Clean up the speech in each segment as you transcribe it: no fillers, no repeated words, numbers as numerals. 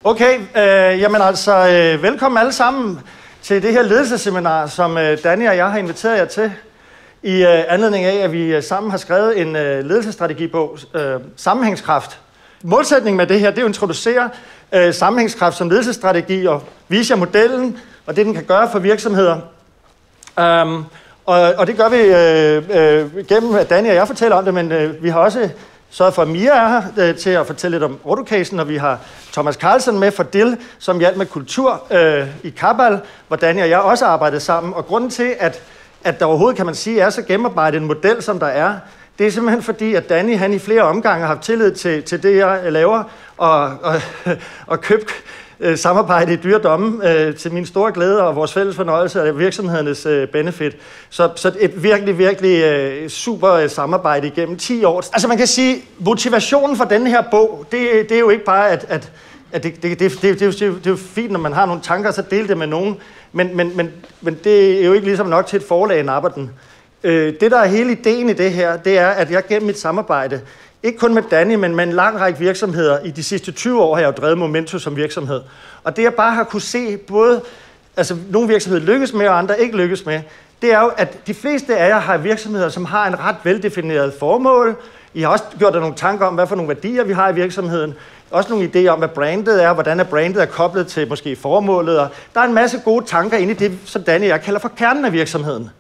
Okay, jamen altså, velkommen alle sammen til det her ledelsesseminar, som Danny og jeg har inviteret jer til, i anledning af, at vi sammen har skrevet en ledelsesstrategibog, Sammenhængskraft. Målsætningen med det her, det er at introducere sammenhængskraft som ledelsesstrategi og vise jer modellen, og det den kan gøre for virksomheder. Og det gør vi gennem, at Danny og jeg fortæller om det, men vi har også sørget for, at Mia er her til at fortælle lidt om Autocasen, og vi har Thomas Carlsen med fra DIL, som hjalp med kultur i Kabal, hvor Danny og jeg også arbejdede sammen. Og grunden til, at der overhovedet, kan man sige, er så gennemarbejdet en model, som der er, det er simpelthen fordi, at Danny han i flere omgange har haft tillid til det, jeg laver, og købt samarbejde i dyredomme til min store glæde og vores fælles fornøjelse af virksomhedernes benefit. Så et virkelig super samarbejde igennem 10 år. Altså man kan sige, motivationen for denne her bog, det er jo ikke bare, at det er jo fint, når man har nogle tanker, så del det med nogen, men det er jo ikke ligesom nok til et forlag napper den. Det, der er hele ideen i det her, det er, at jeg gennem mit samarbejde, ikke kun med Danny, men med en lang række virksomheder, i de sidste 20 år har jeg jo drevet Momentum som virksomhed. Og det jeg bare har kunne se, både nogle virksomheder lykkes med, og andre ikke lykkes med, det er jo, at de fleste af jer har virksomheder, som har en ret veldefineret formål. I har også gjort jer nogle tanker om, hvad for nogle værdier vi har i virksomheden. Også nogle idéer om, hvad brandet er, hvordan brandet er koblet til måske formålet. Og der er en masse gode tanker inde i det, som Danny og jeg kalder for kernen af virksomheden.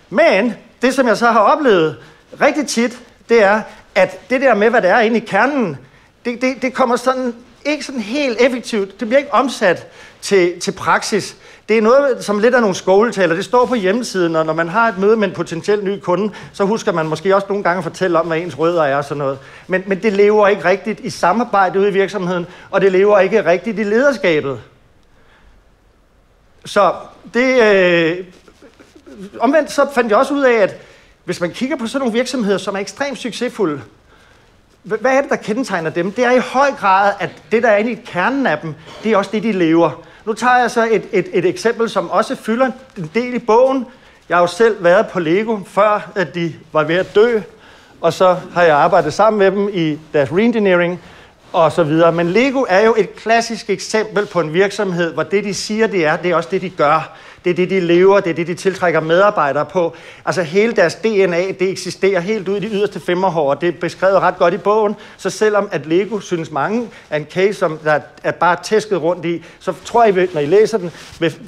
Men det, som jeg så har oplevet rigtig tit, det er, at det der med, hvad der er inde i kernen, det kommer sådan, ikke sådan helt effektivt. Det bliver ikke omsat til praksis. Det er noget, som lidt af nogle skåltaler. Det står på hjemmesiden, og når man har et møde med en potentiel ny kunde, så husker man måske også nogle gange at fortælle om, hvad ens rødder er og sådan noget. Men det lever ikke rigtigt i samarbejde ude i virksomheden, og det lever ikke rigtigt i lederskabet. Så det... Omvendt så fandt jeg også ud af, at hvis man kigger på sådan nogle virksomheder, som er ekstremt succesfulde, hvad er det, der kendetegner dem? Det er i høj grad, at det, der er inde i kernen af dem, det er også det, de lever. Nu tager jeg så et eksempel, som også fylder en del i bogen. Jeg har jo selv været på Lego, før at de var ved at dø, og så har jeg arbejdet sammen med dem i deres reengineering og så videre. Men Lego er jo et klassisk eksempel på en virksomhed, hvor det, de siger, det er også det, de gør. Det er det, de lever, det er det, de tiltrækker medarbejdere på. Altså hele deres DNA, det eksisterer helt ud i de yderste femmerhår, og det er beskrevet ret godt i bogen. Så selvom at Lego, synes mange, er en case, som der er bare tæsket rundt i, så tror jeg, når I læser den,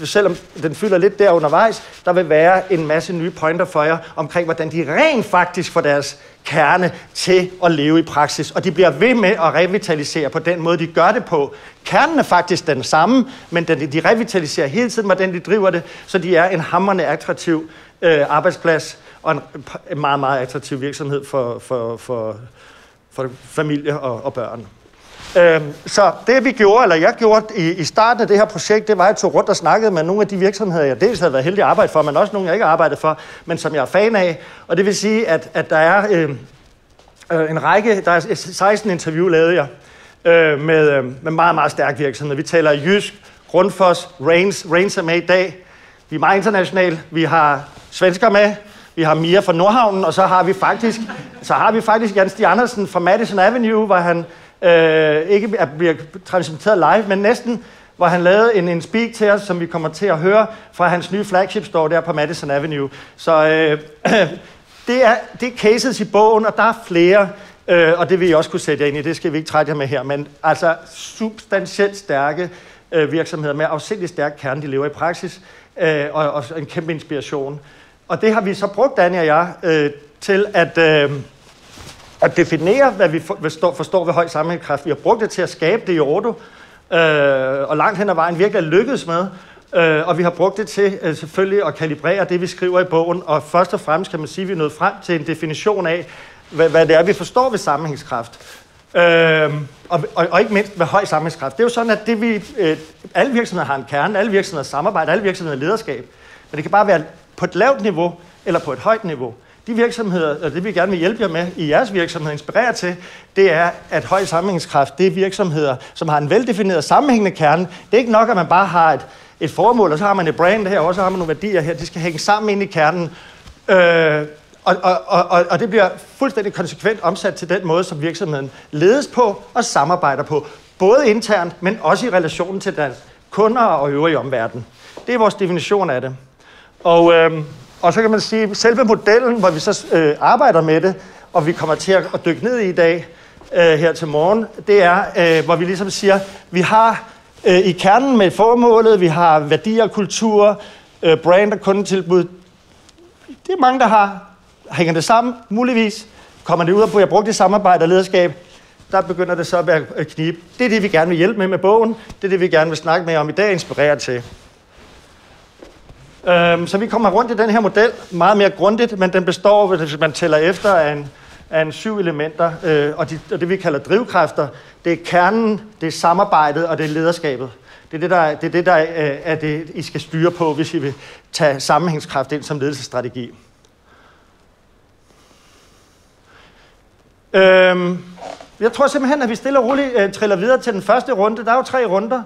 selvom den fylder lidt der undervejs, der vil være en masse nye pointer for jer omkring, hvordan de rent faktisk får deres kerne til at leve i praksis. Og de bliver ved med at revitalisere på den måde, de gør det på. Kernen er faktisk den samme, men de revitaliserer hele tiden, hvordan de driver det, så de er en hamrende attraktiv arbejdsplads og en meget, meget attraktiv virksomhed for familier og børn. Så det vi gjorde, eller jeg gjorde i starten af det her projekt, det var, at jeg tog rundt og snakkede med nogle af de virksomheder, jeg dels havde været heldig at arbejde for, men også nogle, jeg ikke har arbejdet for, men som jeg er fan af. Og det vil sige, at der er en række, der er 16 interview lavet jeg, med meget, meget stærk virksomhed. Vi taler Jysk, Grundfos, Rains er med i dag. Vi er meget internationale. Vi har svensker med. Vi har Mia fra Nordhavnen, og så har vi faktisk Jan Stig Andersen fra Madison Avenue, hvor han ikke bliver transmitteret live, men næsten, hvor han lavede en speak til os, som vi kommer til at høre fra hans nye flagship store der på Madison Avenue. Så det er cases i bogen, og der er flere, og det vil I også kunne sætte jer ind i. Det skal vi ikke trætte jer med her, men altså substantielt stærke virksomheder med afsindig stærk kerne, de lever i praksis, og en kæmpe inspiration. Og det har vi så brugt, Danny og jeg, til at definere, hvad vi forstår ved høj sammenhængskraft. Vi har brugt det til at skabe det i Ordo, og langt hen ad vejen virkelig lykkedes med. Og vi har brugt det til selvfølgelig at kalibrere det, vi skriver i bogen. Og først og fremmest kan man sige, at vi er nået frem til en definition af, hvad det er, vi forstår ved sammenhængskraft. Og ikke mindst ved høj sammenhængskraft. Det er jo sådan, at alle virksomheder har en kerne, alle virksomheder samarbejder, alle virksomheder har lederskab. Men det kan bare være på et lavt niveau eller på et højt niveau. De virksomheder, og det vi gerne vil hjælpe jer med i jeres virksomhed, inspirere til, det er, at høj sammenhængskraft, det er virksomheder, som har en veldefineret sammenhængende kerne. Det er ikke nok, at man bare har et formål, og så har man et brand her, og så har man nogle værdier her. De skal hænge sammen ind i kernen. Og det bliver fuldstændig konsekvent omsat til den måde, som virksomheden ledes på og samarbejder på. både internt, men også i relationen til deres kunder og øvrige omverden. Det er vores definition af det. Og så kan man sige, at selve modellen, hvor vi så arbejder med det, og vi kommer til at dykke ned i dag, her til morgen, det er, hvor vi ligesom siger, vi har i kernen med formålet, vi har værdier, kultur, brand og kundetilbud. Det er mange, der hænger det sammen, muligvis. Kommer det ud og bliver brugt i samarbejde og lederskab, der begynder det så at være knib. Det er det, vi gerne vil hjælpe med bogen. Det er det, vi gerne vil snakke med om i dag, inspirere til. Så vi kommer rundt i den her model meget mere grundigt, men den består, hvis man tæller efter, af 7 elementer, og det vi kalder drivkræfter. Det er kernen, det er samarbejdet, og det er lederskabet. Det er det, der er det, I skal styre på, hvis I vil tage sammenhængskraft ind som ledelsesstrategi. Jeg tror simpelthen, at vi stille og roligt triller videre til den første runde. Der er jo 3 runder,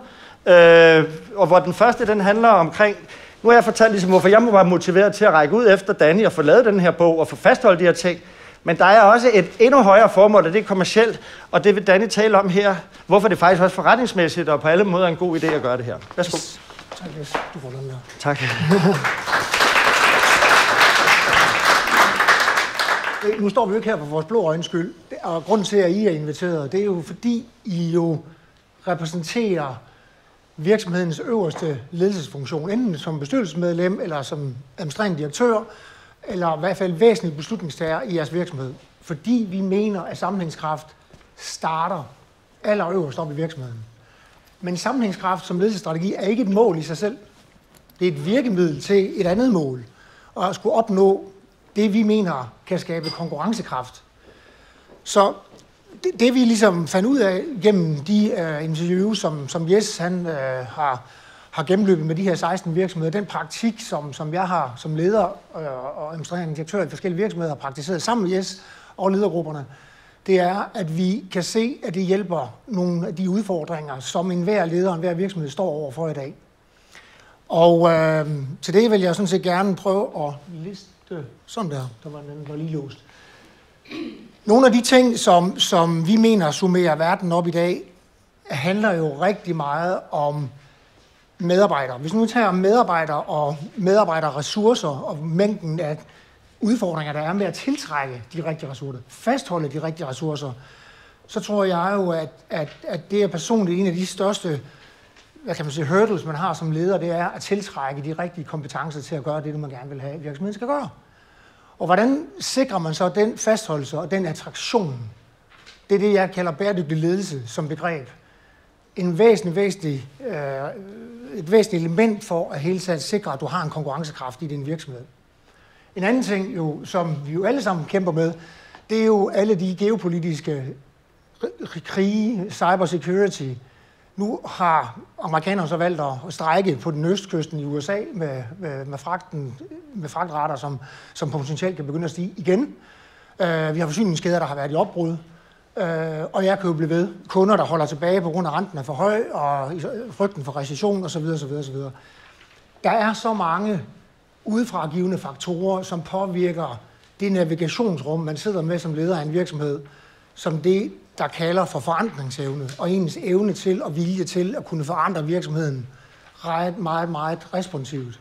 og hvor den første, den handler omkring. Nu har jeg fortalt ligesom, hvorfor jeg må være motiveret til at række ud efter Danny og få lavet den her bog og få fastholdt de her ting. Men der er også et endnu højere formål, og det er kommercielt, og det vil Danny tale om her. Hvorfor det faktisk også forretningsmæssigt og på alle måder er en god idé at gøre det her. Værsgo. Yes. Tak, yes. Du får den der. Tak. Nu står vi jo ikke her for vores blå øjens skyld, og grunden til, at I er inviteret, det er jo fordi, I jo repræsenterer virksomhedens øverste ledelsesfunktion, enten som bestyrelsesmedlem, eller som administrerende direktør, eller i hvert fald væsentlige beslutningstager i jeres virksomhed. Fordi vi mener, at sammenhængskraft starter allerøverst op i virksomheden. Men sammenhængskraft som ledelsesstrategi er ikke et mål i sig selv. Det er et virkemiddel til et andet mål, og at skulle opnå det, vi mener, kan skabe konkurrencekraft. Så det vi ligesom fandt ud af gennem de interviews, som Jes han, har gennemløbet med de her 16 virksomheder, den praktik, som jeg har som leder og administrerende direktør i forskellige virksomheder har praktiseret sammen med Jes og ledergrupperne, det er, at vi kan se, at det hjælper nogle af de udfordringer, som enhver leder og enhver virksomhed står overfor i dag. Og til det vil jeg sådan set gerne prøve at liste sådan der var lige låst. Nogle af de ting, som vi mener summerer verden op i dag, handler jo rigtig meget om medarbejdere. Hvis nu tager medarbejdere og medarbejderressourcer og mængden af udfordringer, der er med at tiltrække de rigtige ressourcer, fastholde de rigtige ressourcer, så tror jeg jo, at det er personligt en af de største, hvad kan man sige, hurdles, man har som leder, det er at tiltrække de rigtige kompetencer til at gøre det, man gerne vil have, virksomheden skal gøre. Og hvordan sikrer man så den fastholdelse og den attraktion? Det er det, jeg kalder bæredygtig ledelse som begreb. Et væsentligt element for at hele tiden sikre, at du har en konkurrencekraft i din virksomhed. En anden ting, jo, som vi jo alle sammen kæmper med, det er jo alle de geopolitiske krige, cybersecurity. Nu har amerikanerne så valgt at strejke på den østkysten i USA med fragtrater, som potentielt kan begynde at stige igen. Vi har forsyningskæder, der har været i opbrud, og jeg kan jo blive ved. Kunder, der holder tilbage på grund af renten er for høj, og frygten for recession osv. osv. Der er så mange udefragivende faktorer, som påvirker det navigationsrum, man sidder med som leder af en virksomhed, som det, der kalder for forandringsevne, og ens evne til og vilje til at kunne forandre virksomheden ret meget, meget responsivt.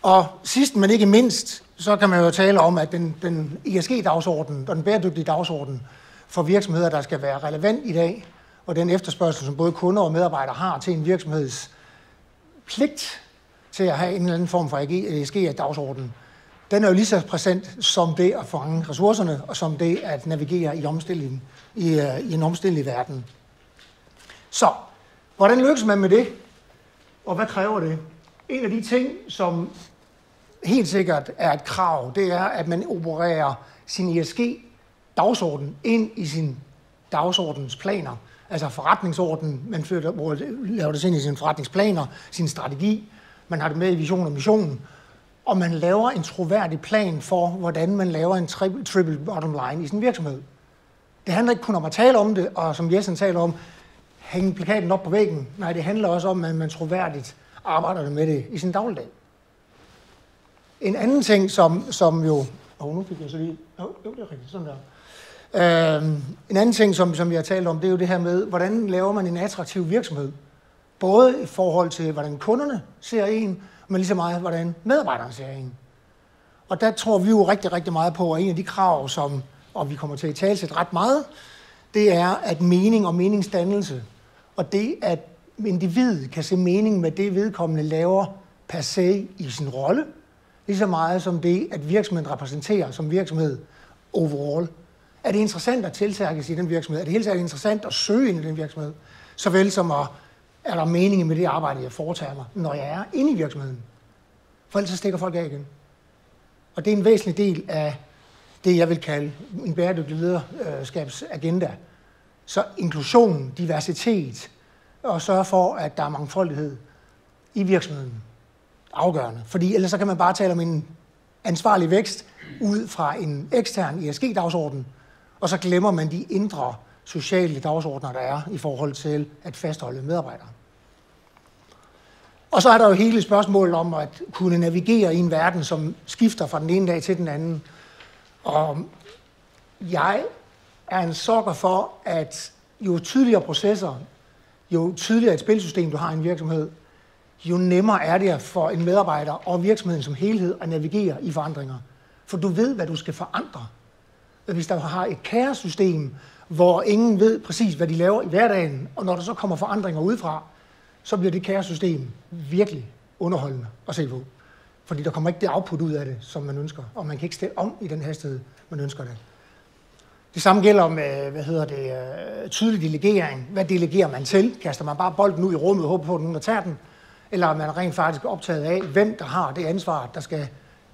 Og sidst, men ikke mindst, så kan man jo tale om, at den ESG-dagsorden og den bæredygtige dagsorden for virksomheder, der skal være relevant i dag, og den efterspørgsel, som både kunder og medarbejdere har til en virksomheds pligt til at have en eller anden form for ESG-dagsorden, den er jo lige så præsent som det at fange ressourcerne, og som det at navigere i en omstillelig verden. Så, hvordan lykkes man med det? Og hvad kræver det? En af de ting, som helt sikkert er et krav, det er, at man opererer sin ESG-dagsorden ind i sin dagsordens planer. Altså forretningsorden, man laver det ind i sine forretningsplaner, sin strategi, man har det med i vision og mission, og man laver en troværdig plan for, hvordan man laver en triple bottom line i sin virksomhed. Det handler ikke kun om at tale om det, og som Jessen taler om, hænge plakaten op på væggen. Nej, det handler også om, at man troværdigt arbejder med det i sin dagligdag. En anden ting, som jo... nu fik jeg så lige... Jo, det er rigtigt, sådan En anden ting, som vi har talt om, det er jo det her med, hvordan laver man en attraktiv virksomhed. Både i forhold til, hvordan kunderne ser en, men lige så meget, hvordan medarbejderne ser en. Og der tror vi jo rigtig, rigtig meget på, at en af de krav, og vi kommer til at tale ret meget, det er, at mening og meningsdannelse, og det, at individet kan se mening med det, vedkommende laver per se i sin rolle, lige så meget som det, at virksomheden repræsenterer som virksomhed overall. Er det interessant at tiltrækkes i den virksomhed? Er det helt sikkert interessant at søge ind i den virksomhed? Såvel som er der mening med det arbejde, jeg foretager mig, når jeg er inde i virksomheden? For ellers så stikker folk af igen. Og det er en væsentlig del af det, jeg vil kalde en bæredygtig lederskabsagenda. Så inklusion, diversitet og sørge for, at der er mangfoldighed i virksomheden. Afgørende. Fordi ellers så kan man bare tale om en ansvarlig vækst ud fra en ekstern ESG-dagsorden, og så glemmer man de indre sociale dagsordner, der er i forhold til at fastholde medarbejdere. Og så er der jo hele spørgsmålet om at kunne navigere i en verden, som skifter fra den ene dag til den anden. Og jeg er en sokker for, at jo tydeligere processer, jo tydeligere et spilsystem, du har i en virksomhed, jo nemmere er det for en medarbejder og virksomheden som helhed at navigere i forandringer. For du ved, hvad du skal forandre. Hvis der har et kaossystem, hvor ingen ved præcis, hvad de laver i hverdagen, og når der så kommer forandringer udefra, så bliver det kaossystem virkelig underholdende at se på. Fordi der kommer ikke det output ud af det, som man ønsker, og man kan ikke stille om i den hastighed, man ønsker det. Det samme gælder med, tydelig delegering. Hvad delegerer man til? Kaster man bare bolden ud i rummet og håber på, at nogen der tager den? Eller er man rent faktisk optaget af, hvem der har det ansvar, der skal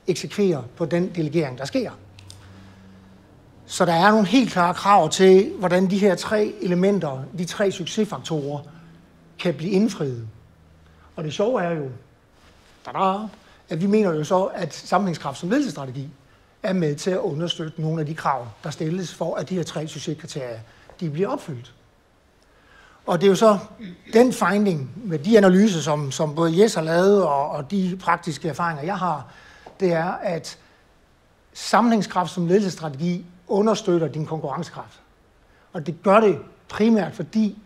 eksekvere på den delegering, der sker? Så der er nogle helt klare krav til, hvordan de her tre elementer, de tre succesfaktorer, kan blive indfriet. Og det sjove er jo, at vi mener jo så, at sammenhængskraft som ledelsesstrategi er med til at understøtte nogle af de krav, der stilles for, at de her tre succeskriterier, de bliver opfyldt. Og det er jo så den finding med de analyser, som både Jes har lavet, og de praktiske erfaringer, jeg har, det er, at sammenhængskraft som ledelsesstrategi understøtter din konkurrencekraft. Og det gør det primært, fordi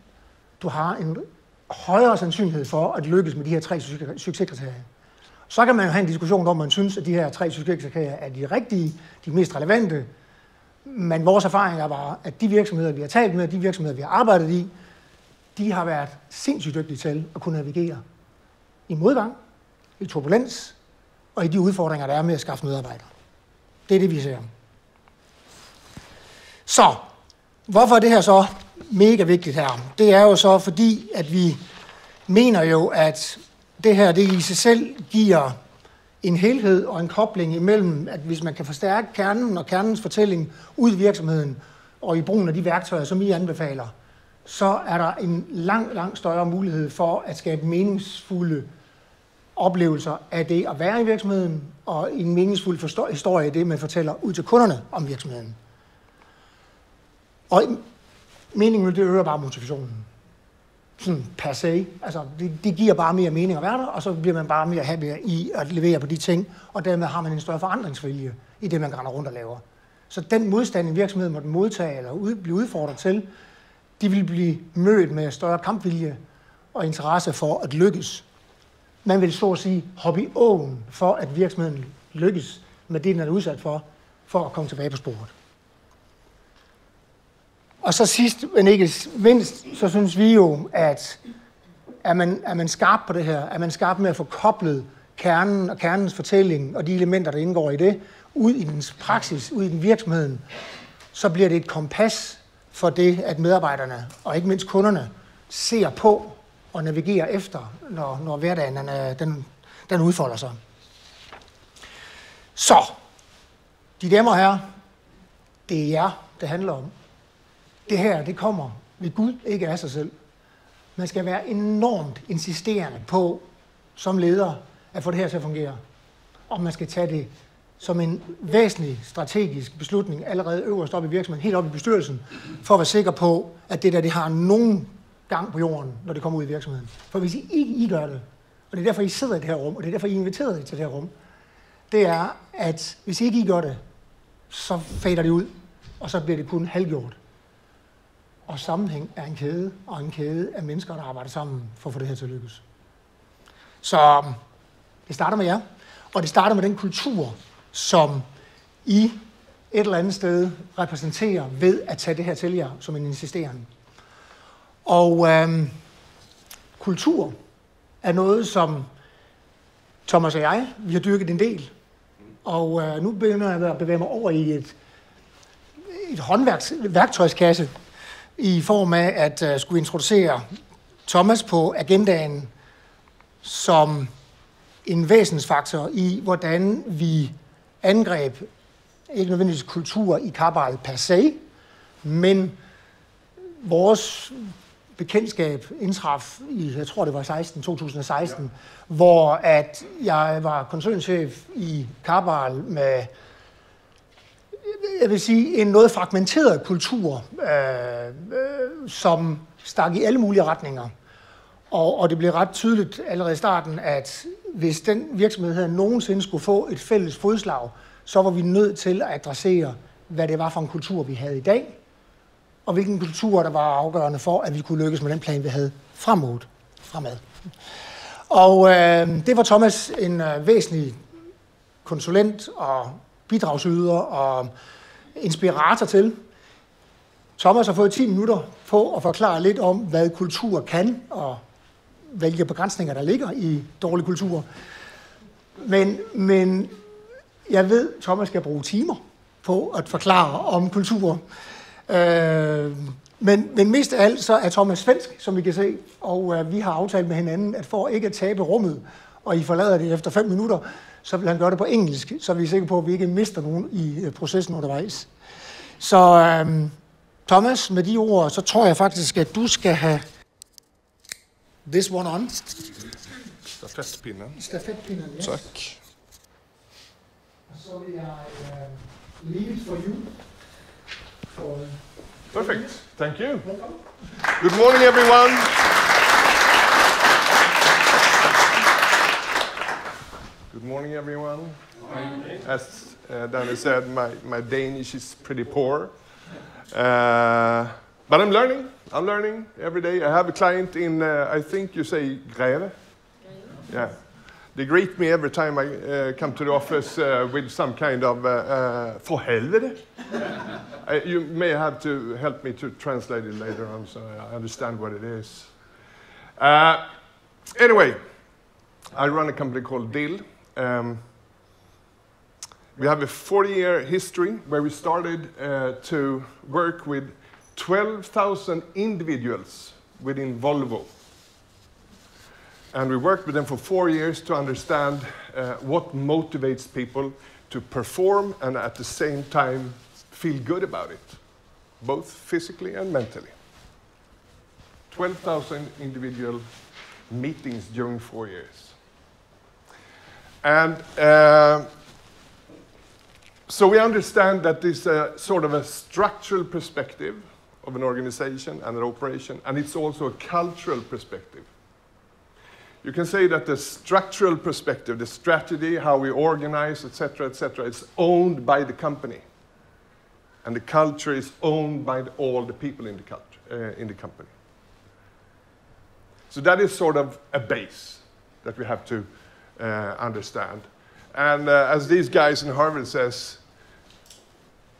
du har en højere sandsynlighed for at lykkes med de her tre succeskriterier. Så kan man jo have en diskussion om, man synes, at de her tre succeskriterier er de rigtige, de mest relevante. Men vores erfaring er bare, at de virksomheder, vi har talt med, de virksomheder, vi har arbejdet i, de har været sindssygt dygtige til at kunne navigere i modgang, i turbulens og i de udfordringer, der er med at skaffe medarbejdere. Det er det, vi ser. Så, hvorfor er det her så mega vigtigt her? Det er jo så fordi, at vi mener jo, at det her, det i sig selv giver en helhed og en kobling imellem, at hvis man kan forstærke kernen og kernens fortælling ud i virksomheden og i brugen af de værktøjer, som I anbefaler, så er der en langt større mulighed for at skabe meningsfulde oplevelser af det at være i virksomheden, og en meningsfuld historie af det, man fortæller ud til kunderne om virksomheden. Og meningen med det øger bare motivationen. Sådan per se. Altså, det giver bare mere mening at være der, og så bliver man bare mere happy i at levere på de ting, og dermed har man en større forandringsvilje i det, man render rundt og laver. Så den modstand, en virksomhed måtte modtage eller blive udfordret til, de vil blive mødt med større kampvilje og interesse for at lykkes. Man vil så at sige hoppe i åen for, at virksomheden lykkes med det, den er udsat for at komme tilbage på sporet. Og så sidst, men ikke mindst, så synes vi jo, at er man skarp på det her, er man skarp med at få koblet kernen og kernens fortælling og de elementer, der indgår i det, ud i dens praksis, ud i den virksomheden, så bliver det et kompas for det, at medarbejderne og ikke mindst kunderne ser på og navigerer efter, når hverdagen den udfolder sig. Så, de damer og herrer, det er jer, det handler om. Det her, det kommer ved Gud, ikke af sig selv. Man skal være enormt insisterende på, som leder, at få det her til at fungere. Og man skal tage det som en væsentlig strategisk beslutning allerede øverst op i virksomheden, helt op i bestyrelsen, for at være sikker på, at det har nogen gang på jorden, når det kommer ud i virksomheden. For hvis I ikke gør det, og det er derfor, I sidder i det her rum, og det er derfor, I er inviteret til det her rum, det er, at hvis I ikke gør det, så fader det ud. og så bliver det kun halvgjort. Og sammenhæng er en kæde, og en kæde af mennesker, der arbejder sammen for at få det her til at lykkes. Så det starter med jer, og det starter med den kultur, som I et eller andet sted repræsenterer ved at tage det her til jer som en insisteren. Og kultur er noget, som Thomas og jeg, vi har dyrket en del. Og nu begynder jeg at bevæge mig over i et håndværkskasse i form af at skulle introducere Thomas på agendaen som en væsensfaktor i, hvordan vi angreb ikke nødvendigvis kultur i Cabral per se, men vores bekendtskab indtraf i, jeg tror det var 2016, hvor at jeg var koncernchef i Cabral med, jeg vil sige, en noget fragmenteret kultur, som stak i alle mulige retninger. Og det blev ret tydeligt allerede i starten, at hvis den virksomhed her nogensinde skulle få et fælles fodslag, så var vi nødt til at adressere, hvad det var for en kultur, vi havde i dag, og hvilken kultur, der var afgørende for, at vi kunne lykkes med den plan, vi havde fremad. Og det var Thomas en væsentlig konsulent og bidragsyder og inspirator til. Thomas har fået 10 minutter på at forklare lidt om, hvad kultur kan, og hvilke begrænsninger der ligger i dårlig kultur. Men jeg ved, at Thomas skal bruge timer på at forklare om kultur. Men mest af alt så er Thomas svensk, som vi kan se, og vi har aftalt med hinanden, at for ikke at tabe rummet, og I forlader det efter 5 minutter, så vil han gøre det på engelsk, så vi er sikre på, at vi ikke mister nogen i processen undervejs. Så Thomas, med de ord, så tror jeg faktisk, at du skal have this one on. Stafettpinnen. Stafettpinnen, yes. Tak. Og så vil jeg leave it for you. Perfect. Thank you. Welcome. Good morning, everyone. Good morning, everyone. As Danny said, my Danish is pretty poor. But I'm learning. I'm learning every day. I have a client in, I think you say Greve. Yeah. They greet me every time I come to the office with some kind of for helvete. You may have to help me to translate it later on so I understand what it is. Anyway, I run a company called Dill. We have a 40-year history where we started to work with 12,000 individuals within Volvo. And we worked with them for 4 years to understand what motivates people to perform and at the same time feel good about it, both physically and mentally. 12,000 individual meetings during 4 years. And so we understand that there's a sort of a structural perspective of an organization and an operation, and it's also a cultural perspective. You can say that the structural perspective, the strategy, how we organize, etc., is owned by the company. And the culture is owned by all the people in the company. So that is sort of a base that we have to understand. And as these guys in Harvard says,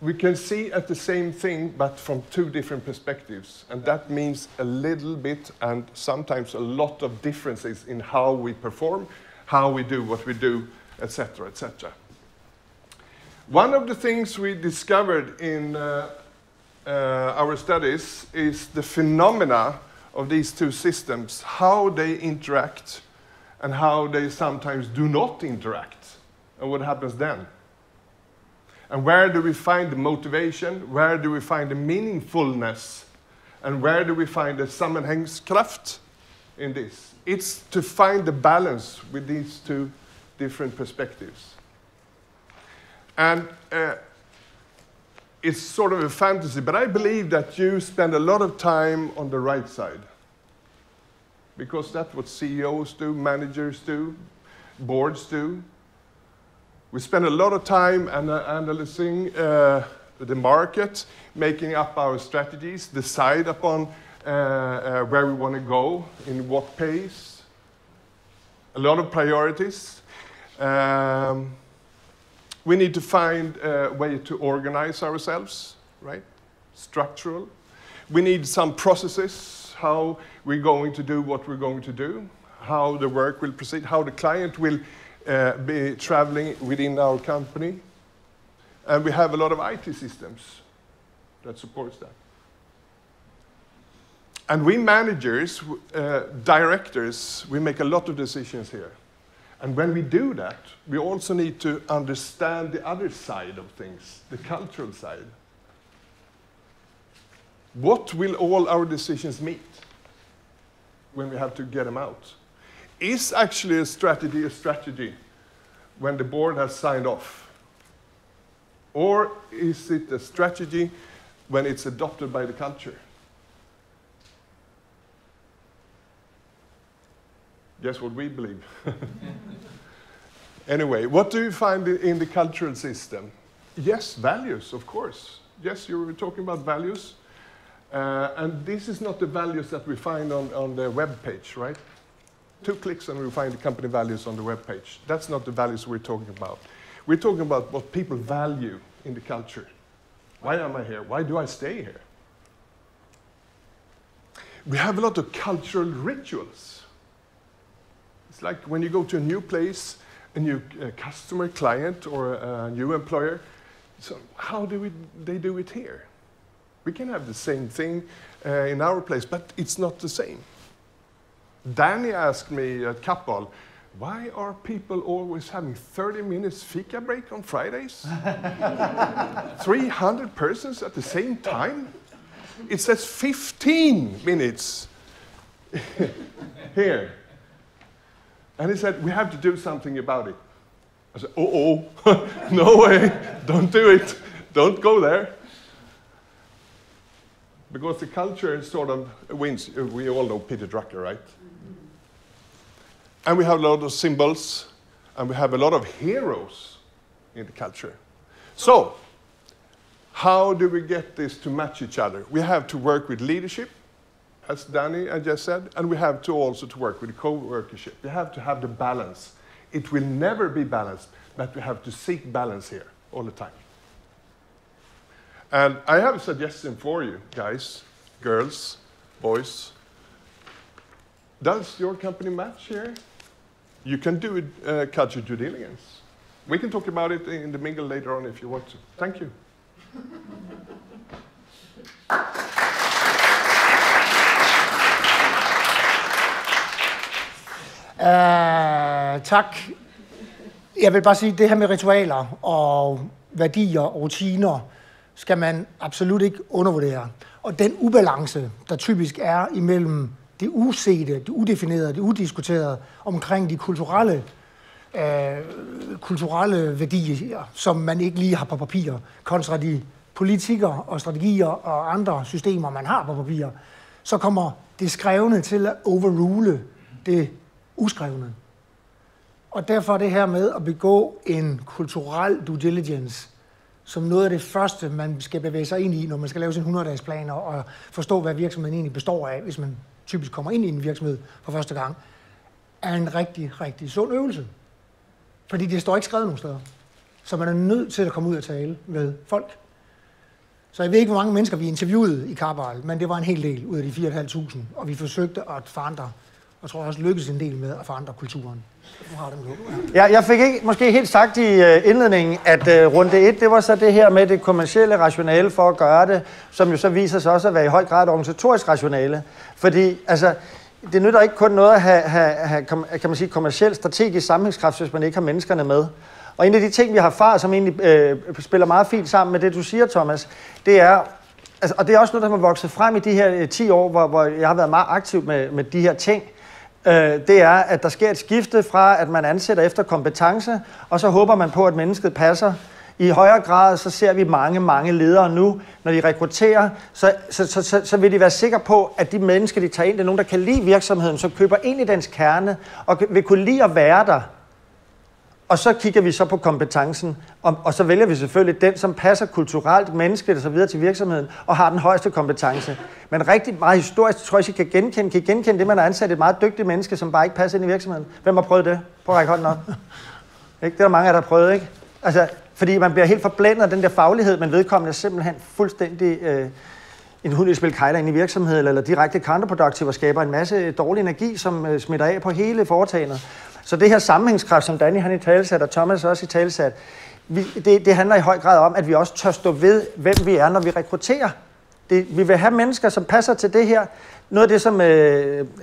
we can see at the same thing, but from 2 different perspectives. And that means a little bit and sometimes a lot of differences in how we perform, how we do what we do, etc., etc. One of the things we discovered in our studies is the phenomena of these 2 systems, how they interact and how they sometimes do not interact, and what happens then. And where do we find the motivation? Where do we find the meaningfulness? And where do we find the sammanhängskraft in this? It's to find the balance with these 2 different perspectives. And it's sort of a fantasy, but I believe that you spend a lot of time on the right side. Because that's what CEOs do, managers do, boards do. We spend a lot of time analyzing the market, making up our strategies, decide upon where we want to go, in what pace, a lot of priorities. We need to find a way to organize ourselves, right? Structural. We need some processes, how we're going to do what we're going to do, how the work will proceed, how the client will be traveling within our company. And we have a lot of IT systems that supports that. And we managers, directors, we make a lot of decisions here. And when we do that, we also need to understand the other side of things, the cultural side. What will all our decisions meet when we have to get them out? Is actually a strategy when the board has signed off? Or is it a strategy when it's adopted by the culture? Guess what we believe. Anyway, what do you find in the cultural system? Yes, values, of course. Yes, you were talking about values. And this is not the values that we find on the web page, right? 2 clicks and we find the company values on the web page. That's not the values we're talking about. We're talking about what people value in the culture. Why am I here? Why do I stay here? We have a lot of cultural rituals. It's like when you go to a new place, a new customer, client, or a new employer. So how do they do it here? We can have the same thing in our place, but it's not the same. Danny asked me at Kappahl, why are people always having 30 minutes fika break on Fridays? 300 persons at the same time? It says 15 minutes here. And he said, we have to do something about it. I said, no way, don't do it. Don't go there. Because the culture sort of wins. We all know Peter Drucker, right? And we have a lot of symbols, and we have a lot of heroes in the culture. So, how do we get this to match each other? We have to work with leadership, as Danny just said, and we have to also to work with co-workership. We have to have the balance. It will never be balanced, but we have to seek balance here all the time. And I have a suggestion for you, guys, girls, boys. Does your company match here? You can do it, culture due diligence. We can talk about it in the mingle later on if you want to. Thank you. Tak. Jeg vil bare sige, at det her med ritualer og værdier og rutiner skal man absolut ikke undervurdere. Og den ubalance, der typisk er imellem det usete, det udefinerede, det udiskuterede omkring de kulturelle værdier, som man ikke lige har på papir, kontra de politikker og strategier og andre systemer, man har på papir, så kommer det skrevne til at overrule det uskrevne. Og derfor er det her med at begå en kulturel due diligence som noget af det første, man skal bevæge sig ind i, når man skal lave sin 100-dages planer og forstå, hvad virksomheden egentlig består af, hvis man typisk kommer ind i en virksomhed for første gang, er en rigtig, rigtig sund øvelse. Fordi det står ikke skrevet nogen steder. Så man er nødt til at komme ud og tale med folk. Så jeg ved ikke, hvor mange mennesker vi interviewede i Kappahl, men det var en hel del ud af de 4.500, og vi forsøgte at forandre, og tror også lykkedes en del med at forandre kulturen. Jeg fik ikke måske helt sagt i indledningen, at runde 1, det var så det her med det kommercielle rationale for at gøre det, som jo så viser sig også at være i høj grad et organisatorisk rationale. Fordi altså, det nytter ikke kun noget at have kan man sige, kommerciel strategisk sammenhængskraft, hvis man ikke har menneskerne med. Og en af de ting, vi har erfaret, som egentlig spiller meget fint sammen med det, du siger, Thomas, det er, altså, og det er også noget, der har vokset frem i de her 10 år, hvor jeg har været meget aktiv med de her ting, det er, at der sker et skifte fra, at man ansætter efter kompetence, og så håber man på, at mennesket passer. I højere grad, så ser vi mange ledere nu, når de rekrutterer, så vil de være sikre på, at de mennesker, de tager ind, det er nogen, der kan lide virksomheden, som køber ind i dens kerne, og vil kunne lide at være der. Og så kigger vi så på kompetencen, og så vælger vi selvfølgelig den, som passer kulturelt, menneskeligt og så videre til virksomheden, og har den højeste kompetence. Men rigtig meget historisk, tror jeg, I kan genkende det, man har ansat et meget dygtigt menneske, som bare ikke passer ind i virksomheden. Hvem har prøvet det? Prøv at række hånden op. Ikke? Det er der mange af der har prøvet, ikke? Altså, fordi man bliver helt forblændet af den der faglighed, men vedkommende er simpelthen fuldstændig en hund, der spiller kejler ind i virksomheden, eller direkte counterproductive og skaber en masse dårlig energi, som smitter af på hele foretagendet. Så det her sammenhængskraft, som Danny han i talesat, og Thomas også i talesat, det handler i høj grad om, at vi også tør stå ved, hvem vi er, når vi rekrutterer. Vi vil have mennesker, som passer til det her. Noget af det, som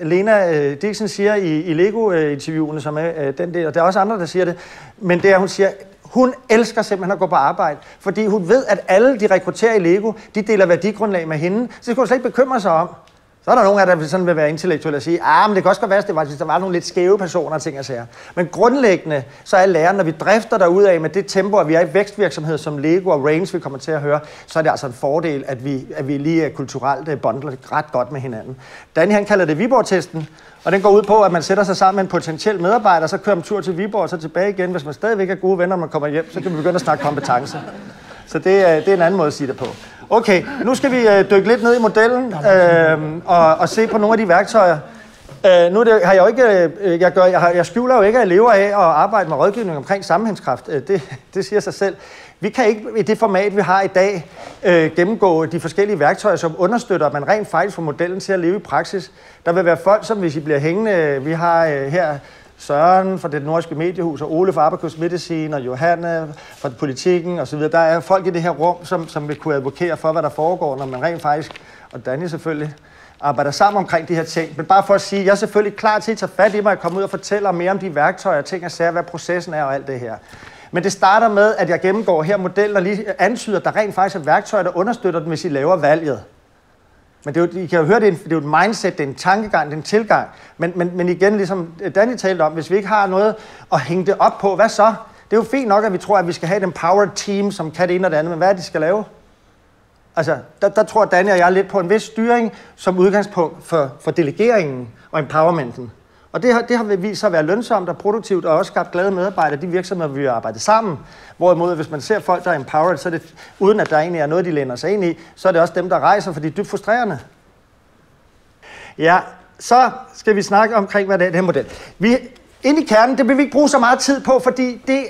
Lena Dixon siger i Lego-interviewene, som er den del, og der er også andre, der siger det, men det er, hun siger, hun elsker simpelthen at gå på arbejde, fordi hun ved, at alle, de rekrutterer i Lego, de deler værdigrundlag med hende, så det skulle hun slet ikke bekymre sig om. Så er der nogen af der sådan vil være intellektuelle og sige, men det kan også godt være, at der var nogle lidt skæve personer og ting og sager. Men grundlæggende, så er læreren, når vi drifter derudad med det tempo, at vi er i vækstvirksomhed som Lego og Range, vi kommer til at høre, så er det altså en fordel, at vi lige er kulturelt bundler ret godt med hinanden. Danny, han kalder det Viborg-testen, og den går ud på, at man sætter sig sammen med en potentiel medarbejder, så kører man tur til Viborg og så tilbage igen. Hvis man stadigvæk er gode venner, når man kommer hjem, så kan vi begynde at snakke kompetence. Så det er en anden måde at sige det på. Okay, nu skal vi dykke lidt ned i modellen og se på nogle af de værktøjer. Nu har jeg jo ikke, jeg skjuler jo ikke, at jeg lever af at arbejde med rådgivning omkring sammenhængskraft. Det siger sig selv. Vi kan ikke i det format, vi har i dag, gennemgå de forskellige værktøjer, som understøtter, at man rent faktisk får modellen til at leve i praksis. Der vil være folk, som hvis I bliver hængende, vi har her Søren fra det nordiske mediehus, og Ole fra Abacus Medicin, og Johanne fra Politikken osv. Der er folk i det her rum, som vil kunne advokere for, hvad der foregår, når man rent faktisk, og Danny selvfølgelig, arbejder sammen omkring de her ting. Men bare for at sige, jeg er selvfølgelig klar til at tage fat i mig og komme ud og fortælle mere om de værktøjer, ting og sager, hvad processen er og alt det her. Men det starter med, at jeg gennemgår her modellen og lige antyder, at der rent faktisk er værktøjer, der understøtter den, hvis I laver valget. Men det er jo, I kan jo høre, det er jo et mindset, det er en tankegang, det er en tilgang. Men igen, ligesom Danny talte om, hvis vi ikke har noget at hænge det op på, hvad så? Det er jo fint nok, at vi tror, at vi skal have et empowered team, som kan det ene og det andet, men hvad er det, de skal lave? Altså, der tror Danny og jeg lidt på en vis styring som udgangspunkt for delegeringen og empowermenten. Og det har vist sig at være lønsomt og produktivt, og også skabt glade medarbejdere, de virksomheder, vi har arbejdet sammen. Hvorimod, hvis man ser folk, der er empowered, så er det, uden at der egentlig er noget, de læner sig ind i, så er det også dem, der rejser, fordi det er dybt frustrerende. Ja, så skal vi snakke omkring, hvad det er, det her model. Ind i kernen, det vil vi ikke bruge så meget tid på, fordi det,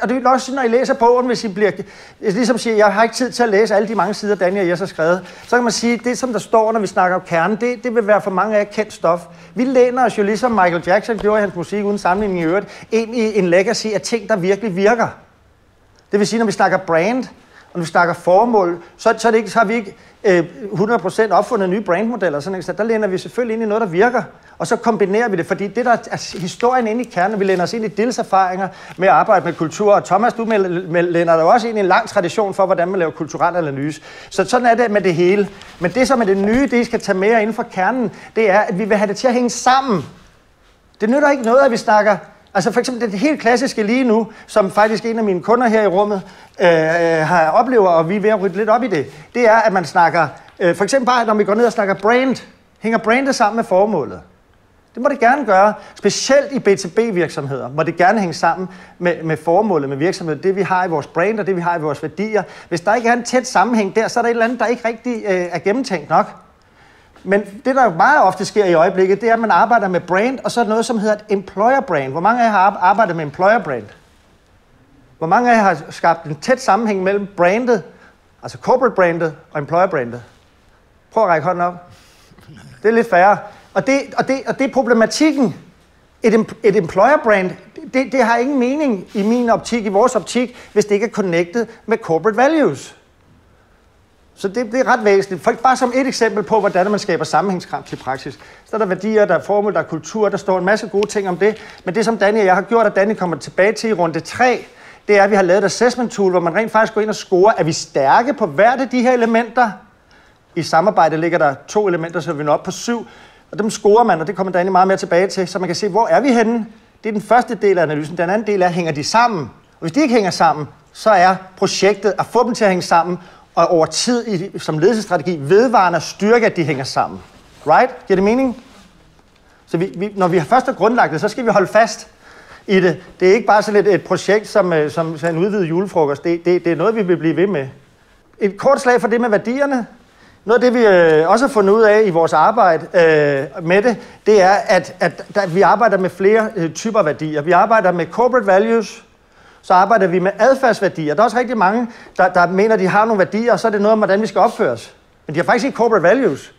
og det er også, når I læser bogen, hvis I bliver, ligesom siger, jeg har ikke tid til at læse alle de mange sider, Danny og jeg har skrevet, så kan man sige, det som der står, når vi snakker om kernen, det vil være for mange af jer kendt stof. Vi læner os jo ligesom Michael Jackson gjorde i hans musik, uden sammenligning i øvrigt, ind i en legacy af ting, der virkelig virker. Det vil sige, når vi snakker brand, og når vi snakker formål, så har vi ikke 100% opfundet nye brandmodeller. Sådan, så der læner vi selvfølgelig ind i noget, der virker, og så kombinerer vi det, fordi det, der er historien inde i kernen, vi læner os ind i Dills erfaringer med at arbejde med kultur, og Thomas, du læner dig også ind i en lang tradition for, hvordan man laver kulturel analyse. Så sådan er det med det hele. Men det, som er det nye, det I skal tage med inden for kernen, det er, at vi vil have det til at hænge sammen. Det nytter ikke noget, at vi snakker. Altså for eksempel det helt klassiske lige nu, som faktisk en af mine kunder her i rummet har oplevet, og vi er ved at rydde lidt op i det, det er, at man snakker, for eksempel bare, når vi går ned og snakker brand, hænger brandet sammen med formålet. Det må det gerne gøre, specielt i B2B-virksomheder, må det gerne hænge sammen med formålet med virksomheden, det vi har i vores brand og det vi har i vores værdier. Hvis der ikke er en tæt sammenhæng der, så er der et eller andet, der ikke rigtig er gennemtænkt nok. Men det, der jo meget ofte sker i øjeblikket, det er, at man arbejder med brand, og så er noget, som hedder et employer brand. Hvor mange af jer har arbejdet med employer brand? Hvor mange af jer har skabt en tæt sammenhæng mellem brandet, altså corporate brandet og employer brandet? Prøv at række hånden op. Det er lidt færre. Og det er problematikken. Et employer brand, det har ingen mening i min optik, i vores optik, hvis det ikke er connected med corporate values. Så det er ret væsentligt. Bare som et eksempel på, hvordan man skaber sammenhængskraft i praksis. Så er der værdier, der er formål, der er kultur, der står en masse gode ting om det. Men det, som Danny og jeg har gjort, og Danny kommer tilbage til i runde 3, det er, at vi har lavet et assessment tool, hvor man rent faktisk går ind og scorer, er vi stærke på hvert af de her elementer. I samarbejde ligger der 2 elementer, så vi når op på 7. Og dem scorer man, og det kommer Danny meget mere tilbage til, så man kan se, hvor er vi henne. Det er den første del af analysen. Den anden del er, hænger de sammen? Og hvis de ikke hænger sammen, så er projektet at få dem til at hænge sammen, og over tid som ledelsesstrategi vedvarende styrke, at de hænger sammen. Right? Giver det mening? Så når vi først har grundlagt det, så skal vi holde fast. i det. Det er ikke bare sådan et projekt som en udvidet julefrokost. Det er noget, vi vil blive ved med. Et kort slag for det med værdierne. Noget af det, vi også har fundet ud af i vores arbejde med det er, at vi arbejder med flere typer værdier. Vi arbejder med corporate values, så arbejder vi med adfærdsværdier. Der er også rigtig mange, der mener, at de har nogle værdier, og så er det noget om, hvordan vi skal opføre os. Men de har faktisk ikke corporate values.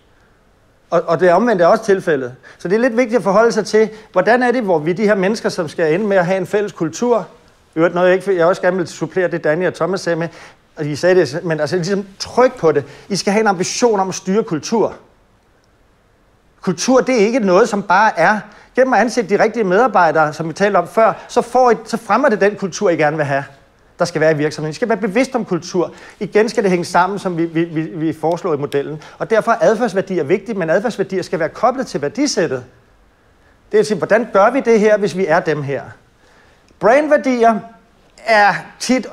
Og det omvendt er også tilfældet. Så det er lidt vigtigt at forholde sig til, hvordan er det, hvor vi de her mennesker, som skal ende med at have en fælles kultur. Jeg også gerne vil supplere det, Danny og Thomas sagde med, og de sagde det, men altså ligesom tryk på det. I skal have en ambition om at styre kultur. Kultur, det er ikke noget, som bare er. Gennem at ansætte de rigtige medarbejdere, som vi talte om før, så fremmer det den kultur, I gerne vil have, der skal være i virksomheden. I skal være bevidst om kultur. Igen skal det hænge sammen, som vi foreslår i modellen. Og derfor er adfærdsværdier vigtigt, men adfærdsværdier skal være koblet til værdisættet. Det er at sige, hvordan gør vi det her, hvis vi er dem her? Brandværdier er tit,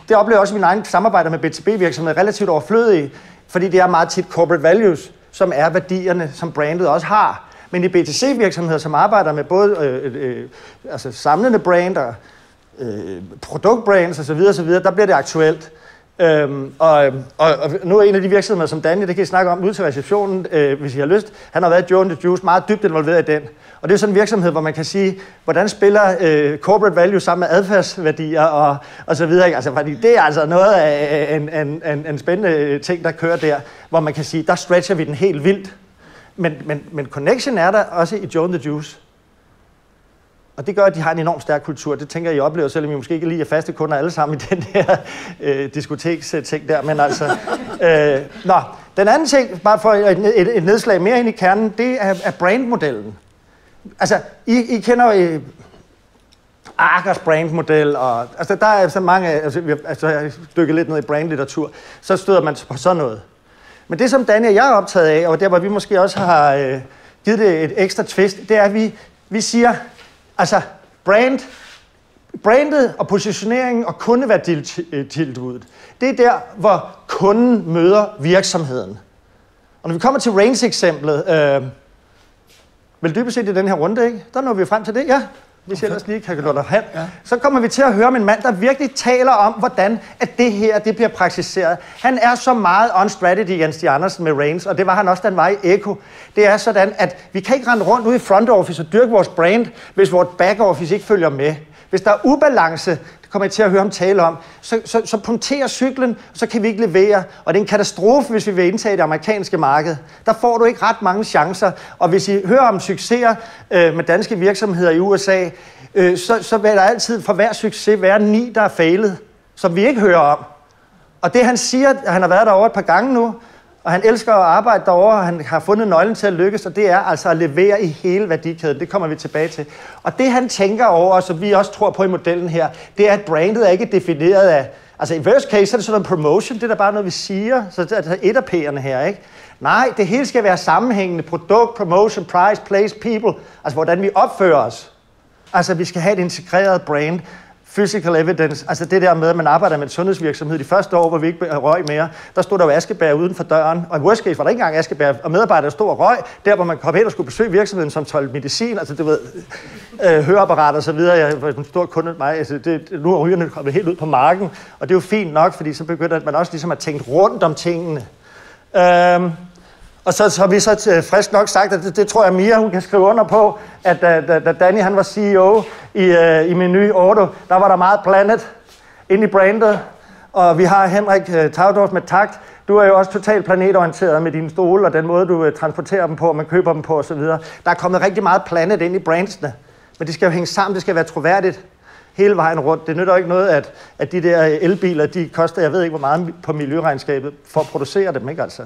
det oplever jeg også i min egen samarbejder med B2B-virksomheder, relativt overflødige, fordi det er meget tit corporate values, som er værdierne, som brandet også har. Men i B2C-virksomheder, som arbejder med både samlende brand og produktbrands osv., der bliver det aktuelt. Og nu er en af de virksomheder som Danny, det kan I snakke om ud til receptionen, hvis I har lyst. Han har været i Joe & The Juice, meget dybt involveret i den. Og det er sådan en virksomhed, hvor man kan sige, hvordan spiller corporate value sammen med adfærdsværdier og så videre. Altså, fordi det er altså noget af en spændende ting, der kører der, hvor man kan sige, der stretcher vi den helt vildt. Men connection er der også i Joe & The Juice. Og det gør, at de har en enormt stærk kultur. Det tænker jeg, I oplever, selvom I måske ikke lige er faste kunder alle sammen i den her diskoteksting der. Men altså, den anden ting, bare for et nedslag mere ind i kernen, det er brandmodellen. Altså, I kender jo Arkers brandmodel, og altså, der er så mange, altså jeg har dykket lidt ned i brandlitteratur, så støder man på sådan noget. Men det, som Danny og jeg er optaget af, og der, hvor vi måske også har givet det et ekstra twist, det er, at vi siger, altså brandet og positioneringen og kundeværditilbuddet, det er der, hvor kunden møder virksomheden. Og når vi kommer til Range-eksemplet, vel dybest set i den her runde, ikke? Der når vi frem til det, ja. Hvis jeg ellers lige kan gå derhen. Ja. Så kommer vi til at høre om en mand, der virkelig taler om, hvordan at det her det bliver praktiseret. Han er så meget on strategy, Jens Stig Andersen med Range, og det var han også, da han var i Eko. Det er sådan, at vi kan ikke rende rundt ude i front office og dyrke vores brand, hvis vores back office ikke følger med. Hvis der er ubalance, det kommer jeg til at høre om tale om, så punkterer cyklen, så kan vi ikke levere. Og det er en katastrofe, hvis vi vil indtage det amerikanske marked. Der får du ikke ret mange chancer. Og hvis I hører om succeser med danske virksomheder i USA, så vil der altid for hver succes være 9, der er fejlet, som vi ikke hører om. Og det han siger, at han har været derovre et par gange nu, og han elsker at arbejde derovre, og han har fundet nøglen til at lykkes, og det er altså at levere i hele værdikæden. Det kommer vi tilbage til. Og det han tænker over, og som vi også tror på i modellen her, det er, at brandet er ikke defineret af, altså i worst case, så er det sådan en promotion, det er da bare noget, vi siger, så det er et af P'erne her, ikke? Nej, det hele skal være sammenhængende, produkt, promotion, price, place, people, altså hvordan vi opfører os. Altså vi skal have et integreret brand. Physical evidence, altså det der med, at man arbejder med en sundhedsvirksomhed. De første år, hvor vi ikke røg mere, der stod der jo askebær uden for døren. Og i worst case var der ikke engang askebær, og medarbejdere stod og røg. Der, hvor man kom hen og skulle besøge virksomheden, som solgte medicin, altså du ved, høreapparater og så videre. Jeg var en stor kunde af mig. Altså, nu er rygerne kommet helt ud på marken, og det er jo fint nok, fordi så begynder man også ligesom at tænke rundt om tingene. Og så har vi så frisk nok sagt, at det tror jeg Mia, hun kan skrive under på, at da Danny han var CEO i min nye Auto, der var der meget blandet ind i brandet. Og vi har Henrik Taudorf med Takt. Du er jo også totalt planetorienteret med dine stole og den måde, du transporterer dem på, og man køber dem på osv. Der er kommet rigtig meget planet ind i brandsene. Men det skal jo hænge sammen, det skal være troværdigt hele vejen rundt. Det nytter ikke noget, at de der elbiler, de koster, jeg ved ikke hvor meget på miljøregnskabet for at producere dem, ikke altså?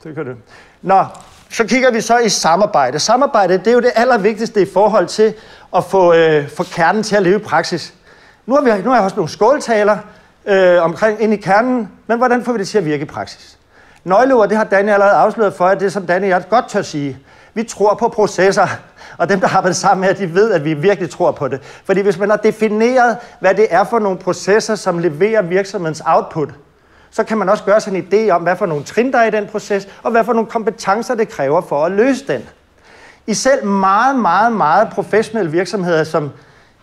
Det kan det. Nå, så kigger vi så i samarbejde. Samarbejde, det er jo det allervigtigste i forhold til at få kernen til at leve i praksis. Nu har jeg også nogle skåltaler omkring ind i kernen, men hvordan får vi det til at virke i praksis? Nøgleord, det har Danny allerede afsløret for, at det som Danny og jeg godt tør sige. Vi tror på processer, og dem, der arbejder sammen her, de ved, at vi virkelig tror på det. Fordi hvis man har defineret, hvad det er for nogle processer, som leverer virksomhedens output, så kan man også gøre sig en idé om, hvad for nogle trin der er i den proces, og hvad for nogle kompetencer det kræver for at løse den. I selv meget professionelle virksomheder, som...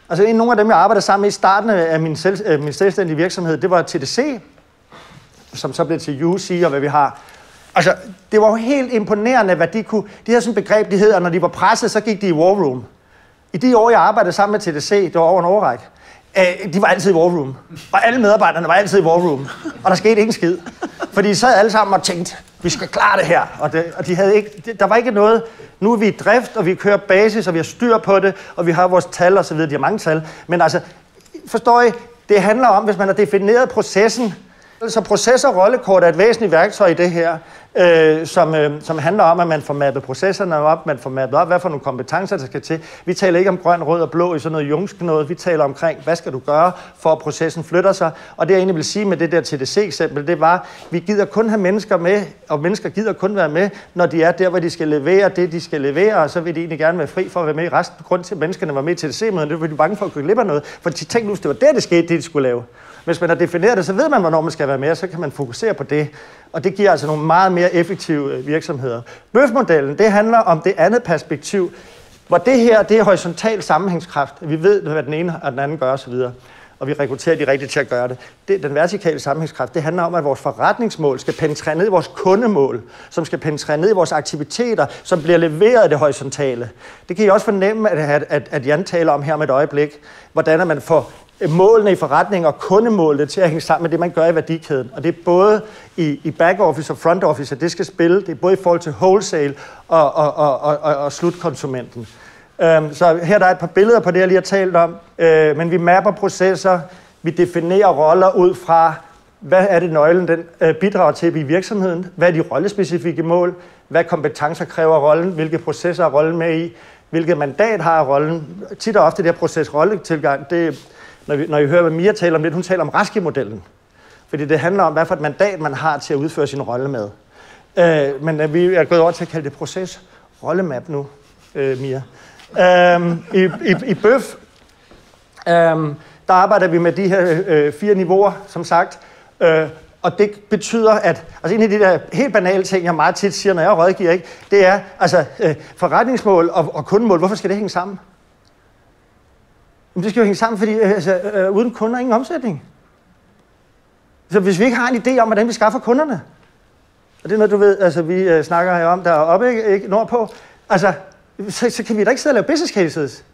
Altså nogle af dem, jeg arbejdede sammen med i starten af min selvstændige virksomhed, det var TDC, som så blev til UC og hvad vi har. Altså, det var jo helt imponerende, hvad de kunne... De havde sådan et begreb, de hedder, når de var presset, så gik de i war room. I de år, jeg arbejdede sammen med TDC, det var over en årrække, de var altid i war room. Og alle medarbejderne var altid i war room. Og der skete ikke en skid. Fordi de sad alle sammen og tænkte, vi skal klare det her. Og de havde ikke, der var ikke noget... Nu er vi i drift, og vi kører basis, og vi har styr på det, og vi har vores tal og så videre. De har mange tal. Men altså, forstår I, det handler om, hvis man har defineret processen. Så proces- og rollekort er et væsentligt værktøj i det her, som handler om, at man får mappet processerne op, man får mappet op, hvad for nogle kompetencer, der skal til. Vi taler ikke om grøn, rød og blå i sådan noget jungsk noget. Vi taler omkring, hvad skal du gøre, for at processen flytter sig. Og det jeg egentlig vil sige med det der TDC-eksempel, det var, vi gider kun have mennesker med, og mennesker gider kun være med, når de er der, hvor de skal levere det, de skal levere, og så vil de egentlig gerne være fri for at være med i resten. Grund til, at menneskerne var med i TDC-møden, det var de bange for at kunne glip af noget, for de tænkte nu, hvis det var der, det skete, det de skulle lave. Hvis man har defineret det, så ved man, hvornår man skal være med, og så kan man fokusere på det. Og det giver altså nogle meget mere effektive virksomheder. Bøf-modellen, det handler om det andet perspektiv, hvor det her, det er horisontal sammenhængskraft. Vi ved, hvad den ene og den anden gør osv. Og vi rekrutterer de rigtige til at gøre det. Den vertikale sammenhængskraft, det handler om, at vores forretningsmål skal penetrere ned i vores kundemål, som skal penetrere ned i vores aktiviteter, som bliver leveret af det horisontale. Det kan I også fornemme, at Jan taler om her om et øjeblik, hvordan man får målene i forretning og kundemålene til at hænge sammen med det, man gør i værdikæden. Og det er både i back office og front office, at det skal spille. Det er både i forhold til wholesale og slutkonsumenten. Så her der er et par billeder på det, jeg lige har talt om. Men vi mapper processer, vi definerer roller ud fra, hvad er det nøglen, den bidrager til i virksomheden? Hvad er de rollespecifikke mål? Hvad kompetencer kræver rollen? Hvilke processer er rollen med i? Hvilket mandat har rollen? Tit og ofte det her proces-rolletilgang, det når I hører, hvad Mia taler om det, hun taler om Raski-modellen. Fordi det handler om, hvad for et mandat man har til at udføre sin rolle med. Men vi er gået over til at kalde det proces-rollemap nu, Mia. I Bøf, der arbejder vi med de her 4 niveauer, som sagt. Og det betyder, at altså en af de der helt banale ting, jeg meget tit siger, når jeg rådgiver, ikke, det er, altså forretningsmål og kundemål, hvorfor skal det hænge sammen? Men det skal jo hænge sammen, fordi uden kunder ingen omsætning. Så hvis vi ikke har en idé om, hvordan vi skaffer kunderne, og det er noget, du ved, altså vi snakker her om deroppe, ikke nordpå, altså, så kan vi da ikke sidde og lave business cases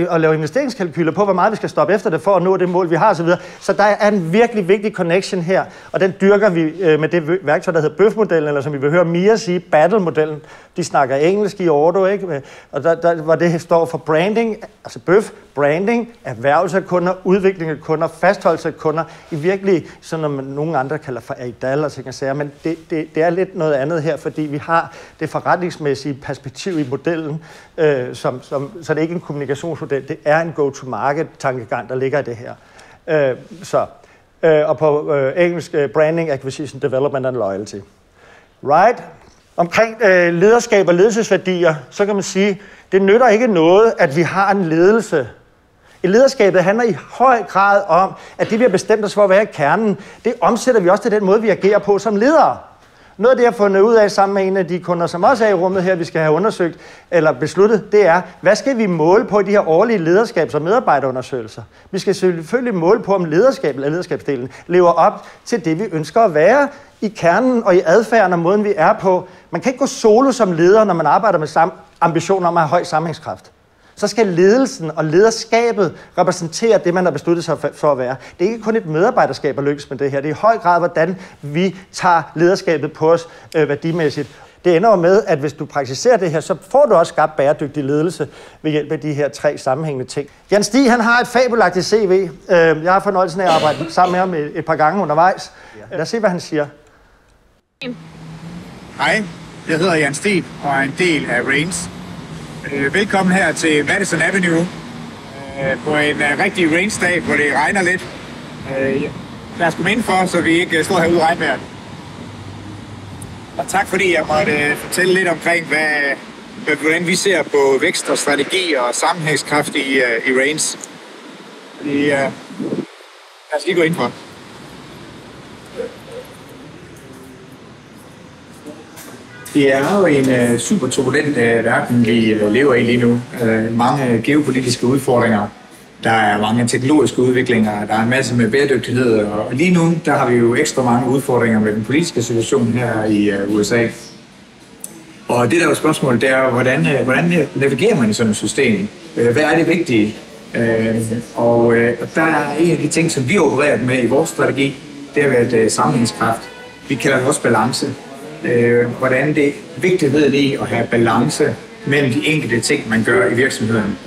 og lave investeringskalkyler på, hvor meget vi skal stoppe efter det for at nå det mål, vi har osv. Så der er en virkelig vigtig connection her, og den dyrker vi med det værktøj, der hedder Bøf-modellen, eller som vi vil høre Mia sige, Battle-modellen. De snakker engelsk i Ordo, ikke? Og hvor det står for branding, altså Bøf, branding, erhvervelse af kunder, udvikling af kunder, fastholdelse af kunder, i virkelig, sådan nogle andre kalder for AIDAL og ting og sager, men det er lidt noget andet her, fordi vi har det forretningsmæssige perspektiv i modellen, så det er ikke en kommunikationsmodel, det er en go-to-market-tankegang, der ligger i det her. Og på engelsk, branding, acquisition, development and loyalty. Right? Omkring lederskab og ledelsesværdier, så kan man sige, det nytter ikke noget, at vi har en ledelse. I lederskabet handler i høj grad om, at det vi har bestemt os for at være i kernen, det omsætter vi også til den måde, vi agerer på som ledere. Noget af det, jeg har fundet ud af sammen med en af de kunder, som også er i rummet her, vi skal have undersøgt eller besluttet, det er, hvad skal vi måle på i de her årlige lederskabs- og medarbejderundersøgelser? Vi skal selvfølgelig måle på, om lederskabsdelen lever op til det, vi ønsker at være i kernen og i adfærden og måden, vi er på. Man kan ikke gå solo som leder, når man arbejder med ambitioner om at have høj sammenhængskraft. Så skal ledelsen og lederskabet repræsentere det, man har besluttet sig for at være. Det er ikke kun et medarbejderskab at lykkes med det her. Det er i høj grad, hvordan vi tager lederskabet på os værdimæssigt. Det ender jo med, at hvis du praktiserer det her, så får du også skabt bæredygtig ledelse ved hjælp af de her 3 sammenhængende ting. Jan Stig, han har et fabelagtigt CV. Jeg har fornøjelsen af at arbejde sammen med ham et par gange undervejs. Lad os se, hvad han siger. Hej, jeg hedder Jan Stig og er en del af Rains. Velkommen her til Madison Avenue på en rigtig rain-dag, hvor det regner lidt. Lad os komme indenfor, så vi ikke står herude i regnvejret. Og tak fordi jeg måtte fortælle lidt omkring, hvordan vi ser på vækst og strategi og sammenhængskraft i Rains. Lad os lige gå indenfor. Det er jo en super turbulent verden, vi lever i lige nu. Mange geopolitiske udfordringer. Der er mange teknologiske udviklinger. Der er en masse med bæredygtighed. Og lige nu der har vi jo ekstra mange udfordringer med den politiske situation her i USA. Og det der er spørgsmålet, det er, hvordan navigerer man i sådan et system? Hvad er det vigtige? Og der er en af de ting, som vi opererer med i vores strategi, det har været sammenhængskraft. Vi kalder det også balance. Hvordan det er vigtigheden i at have balance mellem de enkelte ting, man gør i virksomheden.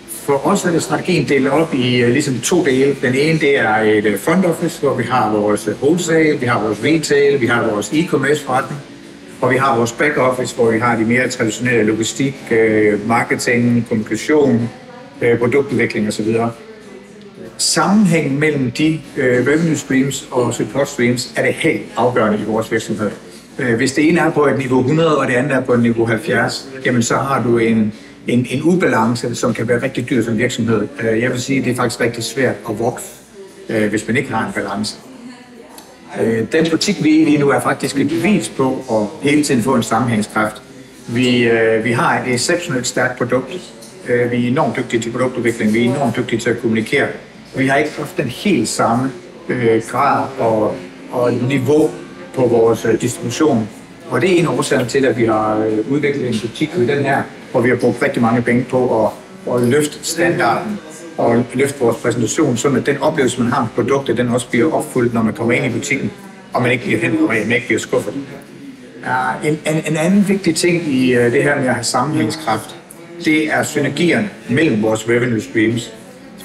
For os er det strategien delt op i ligesom 2 dele. Den ene det er et front office, hvor vi har vores wholesale, vi har vores retail, vi har vores e-commerce forretning, og vi har vores back office, hvor vi har de mere traditionelle logistik, marketing, kommunikation, produktudvikling osv. Sammenhængen mellem de revenue streams og support streams er det helt afgørende i vores virksomhed. Hvis det ene er på et niveau 100, og det andet er på et niveau 70, jamen så har du en ubalance, som kan være rigtig dyr som virksomhed. Jeg vil sige, at det er faktisk rigtig svært at vokse, hvis man ikke har en balance. Den butik, vi er i lige nu, er faktisk et bevis på at hele tiden få en sammenhængskraft. Vi har et exceptionelt stærkt produkt. Vi er enormt dygtige til produktudvikling, vi er enormt dygtige til at kommunikere. Vi har ikke haft den helt samme grad og niveau på vores distribution. Og det er en af årsagerne til, at vi har udviklet en butik i den her, hvor vi har brugt rigtig mange penge på at løfte standarden og løfte vores præsentation, så at den oplevelse, man har med produktet, den også bliver opfyldt, når man kommer ind i butikken, og man ikke bliver hentet, og man ikke bliver skuffet. En anden vigtig ting i det her med at have sammenhængskraft, det er synergierne mellem vores revenue streams.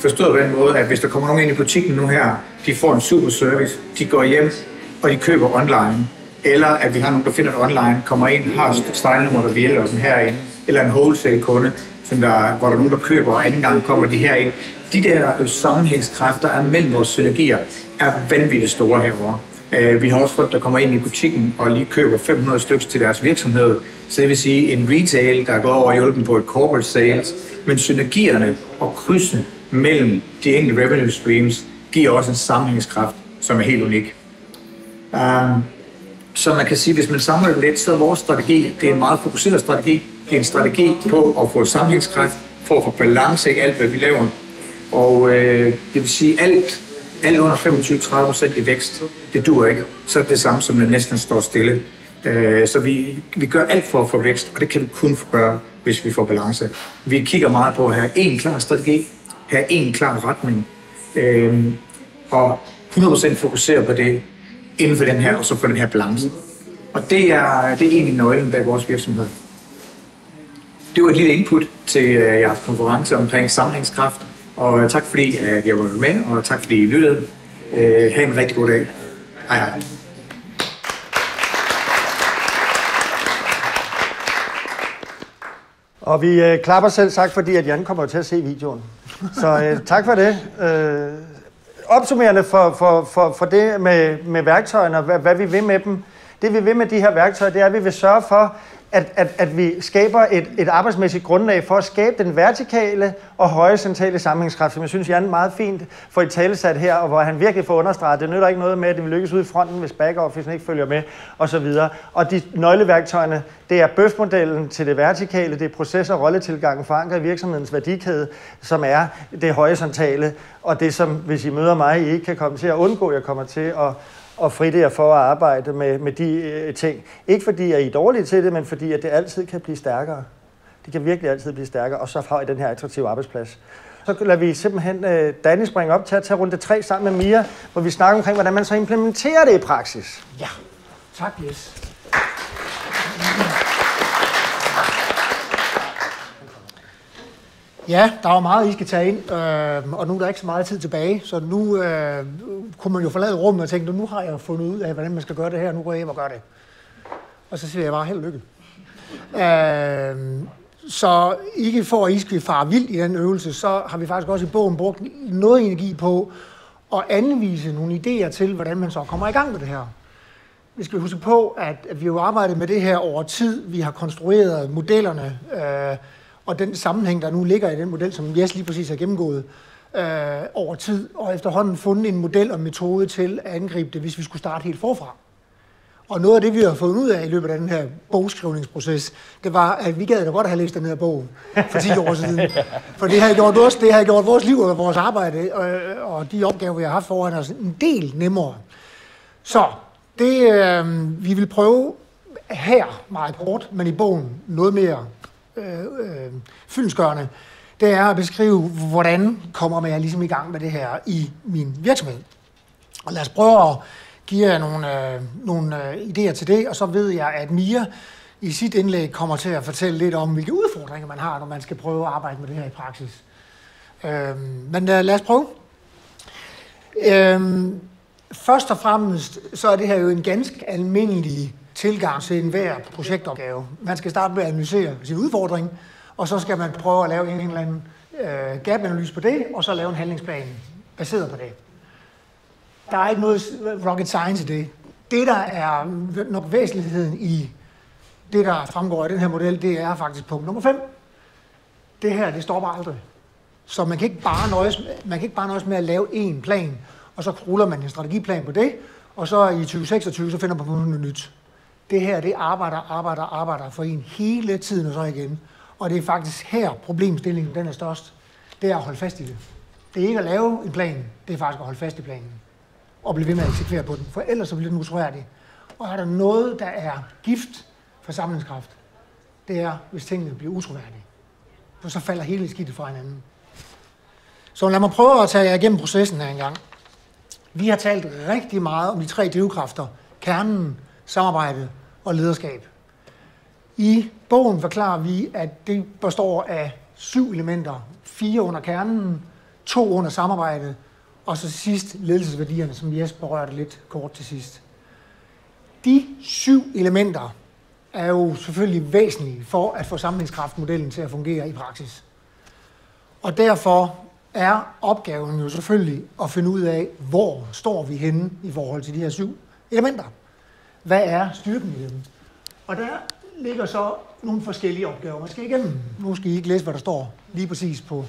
Forstået på den måde, at hvis der kommer nogen ind i butikken nu her, de får en super service, de går hjem, og de køber online. Eller at vi har nogen, der finder det online, kommer ind, har et stejlnummer, der hjælper dem herinde. Eller en wholesale-kunde, hvor der er nogen, der køber, og anden gang kommer de herind. De der sammenhængskræfter er mellem vores synergier, er vanvittigt store herovre. Vi har også folk, der kommer ind i butikken og lige køber 500 stykker til deres virksomhed. Så det vil sige en retail, der går over og hjælper dem på et corporate sales. Men synergierne og krydsen mellem de enkelte revenue streams giver også en sammenhængskraft, som er helt unik. Så man kan sige, hvis man samler det lidt, så er vores strategi, det er en meget fokuseret strategi. Det er en strategi på at få sammenhængskraft, for at få balance i alt, hvad vi laver. Og det vil sige, alt under 25-30% i vækst, det duer ikke. Så er det samme, som det næsten står stille. Så vi gør alt for at få vækst, og det kan vi kun gøre, hvis vi får balance. Vi kigger meget på at have en klar strategi, have en klar retning, og 100% fokusere på det inden for den her, og så for den her balance. Og det er egentlig nøglen bag vores virksomhed. Det var et lille input til jeres konference omkring sammenhængskraft, og tak fordi jeg var med, og tak fordi I lyttede. Ha' en rigtig god dag. Hej hej. Og vi klapper selv sagt, fordi at Jan kommer til at se videoen. Så tak for det. Opsummerende for det med værktøjerne og hvad vi vil med dem. Det vi vil med de her værktøjer, det er, at vi vil sørge for, at vi skaber et arbejdsmæssigt grundlag for at skabe den vertikale og horisontale sammenhængskraft, som jeg synes, Jan meget fint får i talesat her, og hvor han virkelig får understreget, det nytter ikke noget med, at det vil lykkes ud i fronten, hvis back-officen ikke følger med, osv. Og de nøgleværktøjerne, det er bøfmodellen til det vertikale, det er proces- og rolletilgangen forankret i virksomhedens værdikæde, som er det horisontale, og det som, hvis I møder mig, I ikke kan komme til at undgå, jeg kommer til at fritte jer for at arbejde med de ting. Ikke fordi I er dårlige til det, men fordi at det altid kan blive stærkere. Det kan virkelig altid blive stærkere, og så har I den her attraktive arbejdsplads. Så lader vi simpelthen Danny springe op til at tage runde 3 sammen med Mia, hvor vi snakker omkring, hvordan man så implementerer det i praksis. Ja, tak Jes. Ja, der var meget, I skal tage ind, og nu er der ikke så meget tid tilbage, så nu kunne man jo forlade rummet og tænke, nu har jeg fundet ud af, hvordan man skal gøre det her, nu går jeg hjem og gør det. Og så siger jeg bare, held og lykke. Så ikke for, at I skal fare vildt i den øvelse, så har vi faktisk også i bogen brugt noget energi på at anvise nogle idéer til, hvordan man så kommer i gang med det her. Vi skal huske på, at vi jo arbejdet med det her over tid. Vi har konstrueret modellerne, og den sammenhæng, der nu ligger i den model, som Jes lige præcis har gennemgået over tid, og efterhånden fundet en model og metode til at angribe det, hvis vi skulle starte helt forfra. Og noget af det, vi har fået ud af i løbet af den her bogskrivningsproces, det var, at vi gad da godt have læst den her bog for 10 år siden. For det har gjort vores liv og vores arbejde og de opgaver, vi har haft foran os, en del nemmere. Så det, vi vil prøve her meget kort, men i bogen noget mere fyldestgørende, det er at beskrive, hvordan kommer jeg ligesom i gang med det her i min virksomhed. Og lad os prøve at give jer nogle idéer til det, og så ved jeg, at Mia i sit indlæg kommer til at fortælle lidt om, hvilke udfordringer man har, når man skal prøve at arbejde med det her i praksis. Men lad os prøve. Først og fremmest, så er det her jo en ganske almindelig tilgang til enhver projektopgave. Man skal starte med at analysere sin udfordring, og så skal man prøve at lave en eller anden gap-analyse på det, og så lave en handlingsplan baseret på det. Der er ikke noget rocket science i det. Det, der er nok væsentligheden i det, der fremgår af den her model, det er faktisk punkt nummer 5. Det her, det stopper aldrig. Så man kan ikke bare nøjes med at lave en plan, og så ruller man en strategiplan på det, og så i 2026, så finder man på noget nyt. Det her, det arbejder for en hele tiden og så igen. Og det er faktisk her, problemstillingen den er størst. Det er at holde fast i det. Det er ikke at lave en plan, det er faktisk at holde fast i planen. Og blive ved med at eksekvere på den, for ellers så bliver den utroværdig. Og er der noget, der er gift for samlingskraft, det er, hvis tingene bliver utroværdige. For så falder hele skidtet fra hinanden. Så lad mig prøve at tage jer igennem processen her engang. Vi har talt rigtig meget om de 3 drivkræfter. Kernen, samarbejde og lederskab. I bogen forklarer vi, at det består af 7 elementer. 4 under kernen, 2 under samarbejde, og så sidst ledelsesværdierne, som Jes berørte lidt kort til sidst. De 7 elementer er jo selvfølgelig væsentlige for at få sammenhængskraftmodellen til at fungere i praksis. Og derfor er opgaven jo selvfølgelig at finde ud af, hvor står vi henne i forhold til de her 7 elementer. Hvad er styrken i dem? Og der ligger så nogle forskellige opgaver, man skal igennem. Nu skal I ikke læse, hvad der står lige præcis på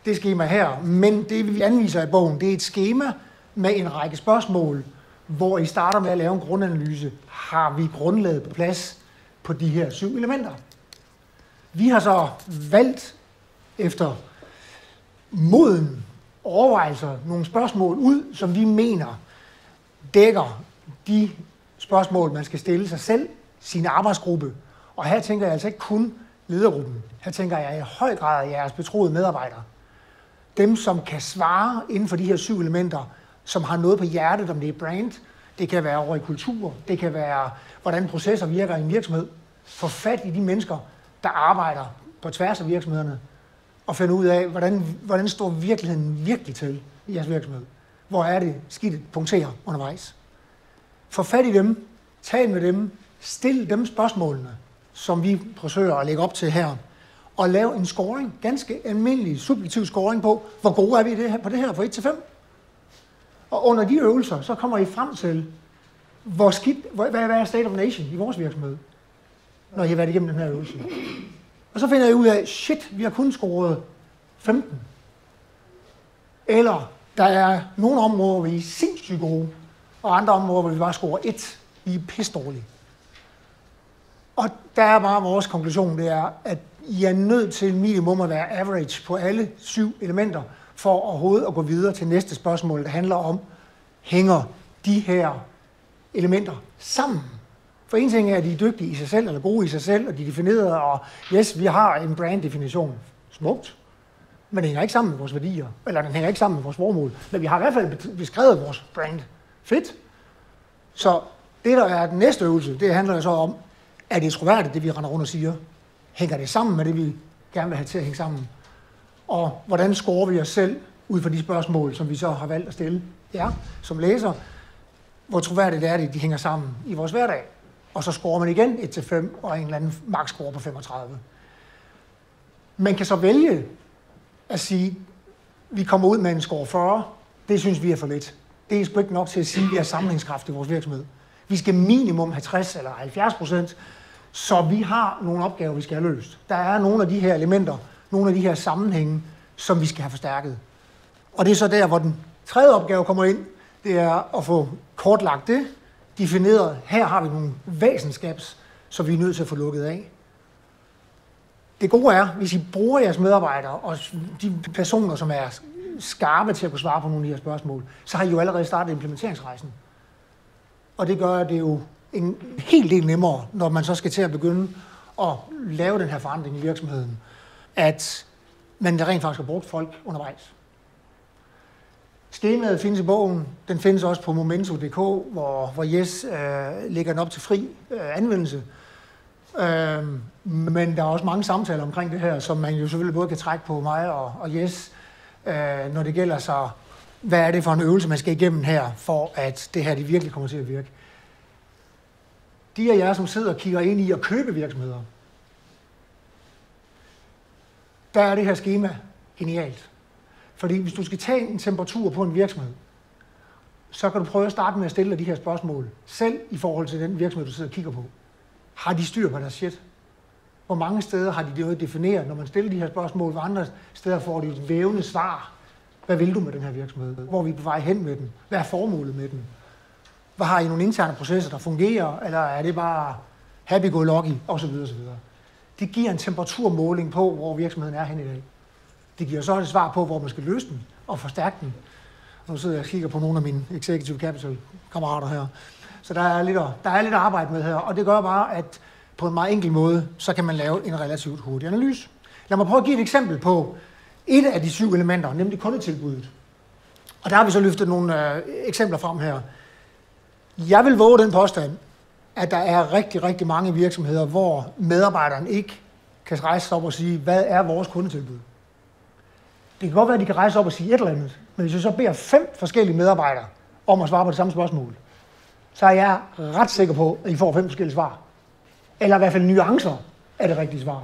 det skema her, men det vi anviser i bogen, det er et skema med en række spørgsmål, hvor I starter med at lave en grundanalyse. Har vi grundlaget på plads på de her 7 elementer? Vi har så valgt efter moden overvejelser nogle spørgsmål ud, som vi mener dækker de spørgsmål, man skal stille sig selv, sin arbejdsgruppe. Og her tænker jeg altså ikke kun ledergruppen. Her tænker jeg i høj grad jeres betroede medarbejdere. Dem, som kan svare inden for de her 7 elementer, som har noget på hjertet, om det er brand, det kan være over i kultur, det kan være, hvordan processer virker i en virksomhed. Få fat i de mennesker, der arbejder på tværs af virksomhederne, og finde ud af, hvordan står virkeligheden virkelig til i jeres virksomhed. Hvor er det skidt punkterer undervejs. Få fat i dem, tal med dem, stil dem spørgsmålene, som vi forsøger at lægge op til her, og lave en scoring, ganske almindelig subjektiv scoring på, hvor gode er vi på det her fra 1 til 5. Og under de øvelser, så kommer I frem til, hvad er state of nation i vores virksomhed, når I har været igennem den her øvelse. Og så finder I ud af, shit, vi har kun scoret 15. Eller der er nogle områder, hvor vi er sindssygt gode, og andre områder, hvor vi bare scorer 1. Vi er pisdårlige. Og der er bare vores konklusion, det er, at I er nødt til minimum at være average på alle 7 elementer, for overhovedet at gå videre til næste spørgsmål, der handler om, hænger de her elementer sammen? For en ting er, at de er dygtige i sig selv, eller gode i sig selv, og de er defineret, og yes, vi har en brand-definition. Smukt. Men den hænger ikke sammen med vores værdier, eller den hænger ikke sammen med vores formål. Men vi har i hvert fald beskrevet vores brand. Fedt. Så det, der er den næste øvelse, det handler så om, er det troværdigt, det vi render rundt og siger? Hænger det sammen med det, vi gerne vil have til at hænge sammen? Og hvordan scorer vi os selv ud fra de spørgsmål, som vi så har valgt at stille jer som læser? Hvor troværdigt er det, de hænger sammen i vores hverdag? Og så scorer man igen 1-5 og en eller anden max-score på 35. Man kan så vælge at sige, vi kommer ud med en score 40. Det synes vi er for lidt. Det er sgu ikke nok til at sige, at vi har sammenhængskraft i vores virksomhed. Vi skal minimum have 60 eller 70%, så vi har nogle opgaver, vi skal have løst. Der er nogle af de her elementer, nogle af de her sammenhænge, som vi skal have forstærket. Og det er så der, hvor den tredje opgave kommer ind. Det er at få kortlagt det, defineret, her har vi nogle væsenskabs, så vi er nødt til at få lukket af. Det gode er, hvis I bruger jeres medarbejdere og de personer, som er skarpe til at kunne svare på nogle af de her spørgsmål, så har I jo allerede startet implementeringsrejsen. Og det gør det jo en hel del nemmere, når man så skal til at begynde at lave den her forandring i virksomheden, at man rent faktisk har brugt folk undervejs. Skemaet findes i bogen. Den findes også på momento.dk, hvor Jes lægger den op til fri anvendelse. Men der er også mange samtaler omkring det her, som man jo selvfølgelig både kan trække på mig og Jes, når det gælder så, hvad er det for en øvelse, man skal igennem her, for at det her det virkelig kommer til at virke. De af jer, som sidder og kigger ind i at købe virksomheder, der er det her skema genialt. Fordi hvis du skal tage en temperatur på en virksomhed, så kan du prøve at starte med at stille de her spørgsmål, selv i forhold til den virksomhed, du sidder og kigger på. Har de styr på deres shit? Hvor mange steder har de det defineret, når man stiller de her spørgsmål? Hvor andre steder får de et vævende svar? Hvad vil du med den her virksomhed? Hvor er vi på vej hen med den? Hvad er formålet med den? Hvad har I nogle interne processer, der fungerer? Eller er det bare happy-go-lucky? Og så videre, så videre. Det giver en temperaturmåling på, hvor virksomheden er hen i dag. Det giver så et svar på, hvor man skal løse den og forstærke den. Nu sidder jeg og kigger på nogle af mine Executive Capital-kammerater her. Så der er lidt at arbejde med her, og det gør bare, at på en meget enkel måde, så kan man lave en relativt hurtig analyse. Lad mig prøve at give et eksempel på et af de 7 elementer, nemlig kundetilbuddet. Og der har vi så løftet nogle eksempler frem her. Jeg vil våge den påstand, at der er rigtig, rigtig mange virksomheder, hvor medarbejderen ikke kan rejse sig op og sige, hvad er vores kundetilbud? Det kan godt være, at de kan rejse op og sige et eller andet, men hvis jeg så beder 5 forskellige medarbejdere om at svare på det samme spørgsmål, så er jeg ret sikker på, at I får 5 forskellige svar. Eller i hvert fald nuancer af det rigtige svar.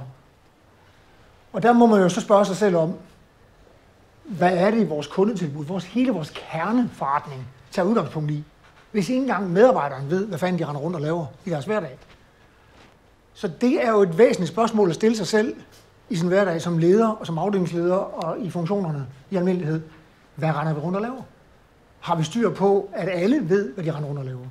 Og der må man jo så spørge sig selv om, hvad er det i vores kundetilbud, hele vores kerneforretning tager udgangspunkt i, hvis ikke engang medarbejderen ved, hvad fanden de render rundt og laver i deres hverdag. Så det er jo et væsentligt spørgsmål at stille sig selv i sin hverdag som leder og som afdelingsleder og i funktionerne i almindelighed. Hvad render vi rundt og laver? Har vi styr på, at alle ved, hvad de render rundt og laver?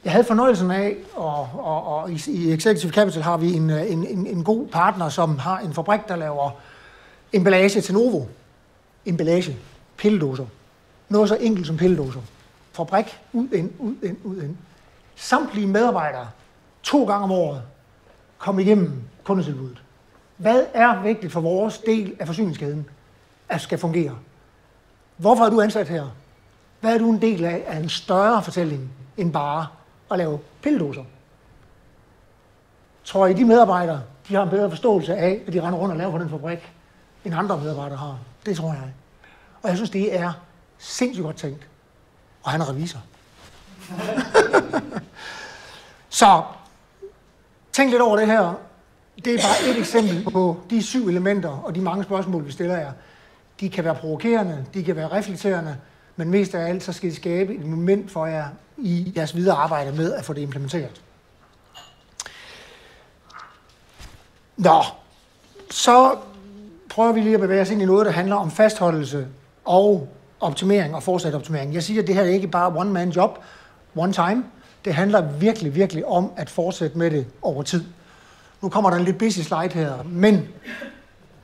Jeg havde fornøjelsen af, og i Executive Capital har vi en god partner, som har en fabrik, der laver emballage til Novo. Emballage. Pilledåser. Noget så enkelt som pilledåser. Fabrik. Ud, ind. Samtlige medarbejdere 2 gange om året kom igennem kundetilbuddet. Hvad er vigtigt for vores del af forsyningskæden, at skal fungere? Hvorfor er du ansat her? Hvad er du en del af en større fortælling end bare at lave pilledåser? Tror I, de medarbejdere, de har en bedre forståelse af, at de render rundt og laver på den fabrik, end andre medarbejdere har? Det tror jeg. Og jeg synes, det er sindssygt godt tænkt. Og han er revisor. Så tænk lidt over det her. Det er bare et eksempel på de 7 elementer og de mange spørgsmål, vi stiller jer. De kan være provokerende, de kan være reflekterende, men mest af alt, så skal de skabe et moment for jer i jeres videre arbejde med at få det implementeret. Nå, så prøver vi lige at bevæge os ind i noget, der handler om fastholdelse og optimering og fortsat optimering. Jeg siger, at det her er ikke bare one-man job, one time. Det handler virkelig, virkelig om at fortsætte med det over tid. Nu kommer der en lidt busy slide her, men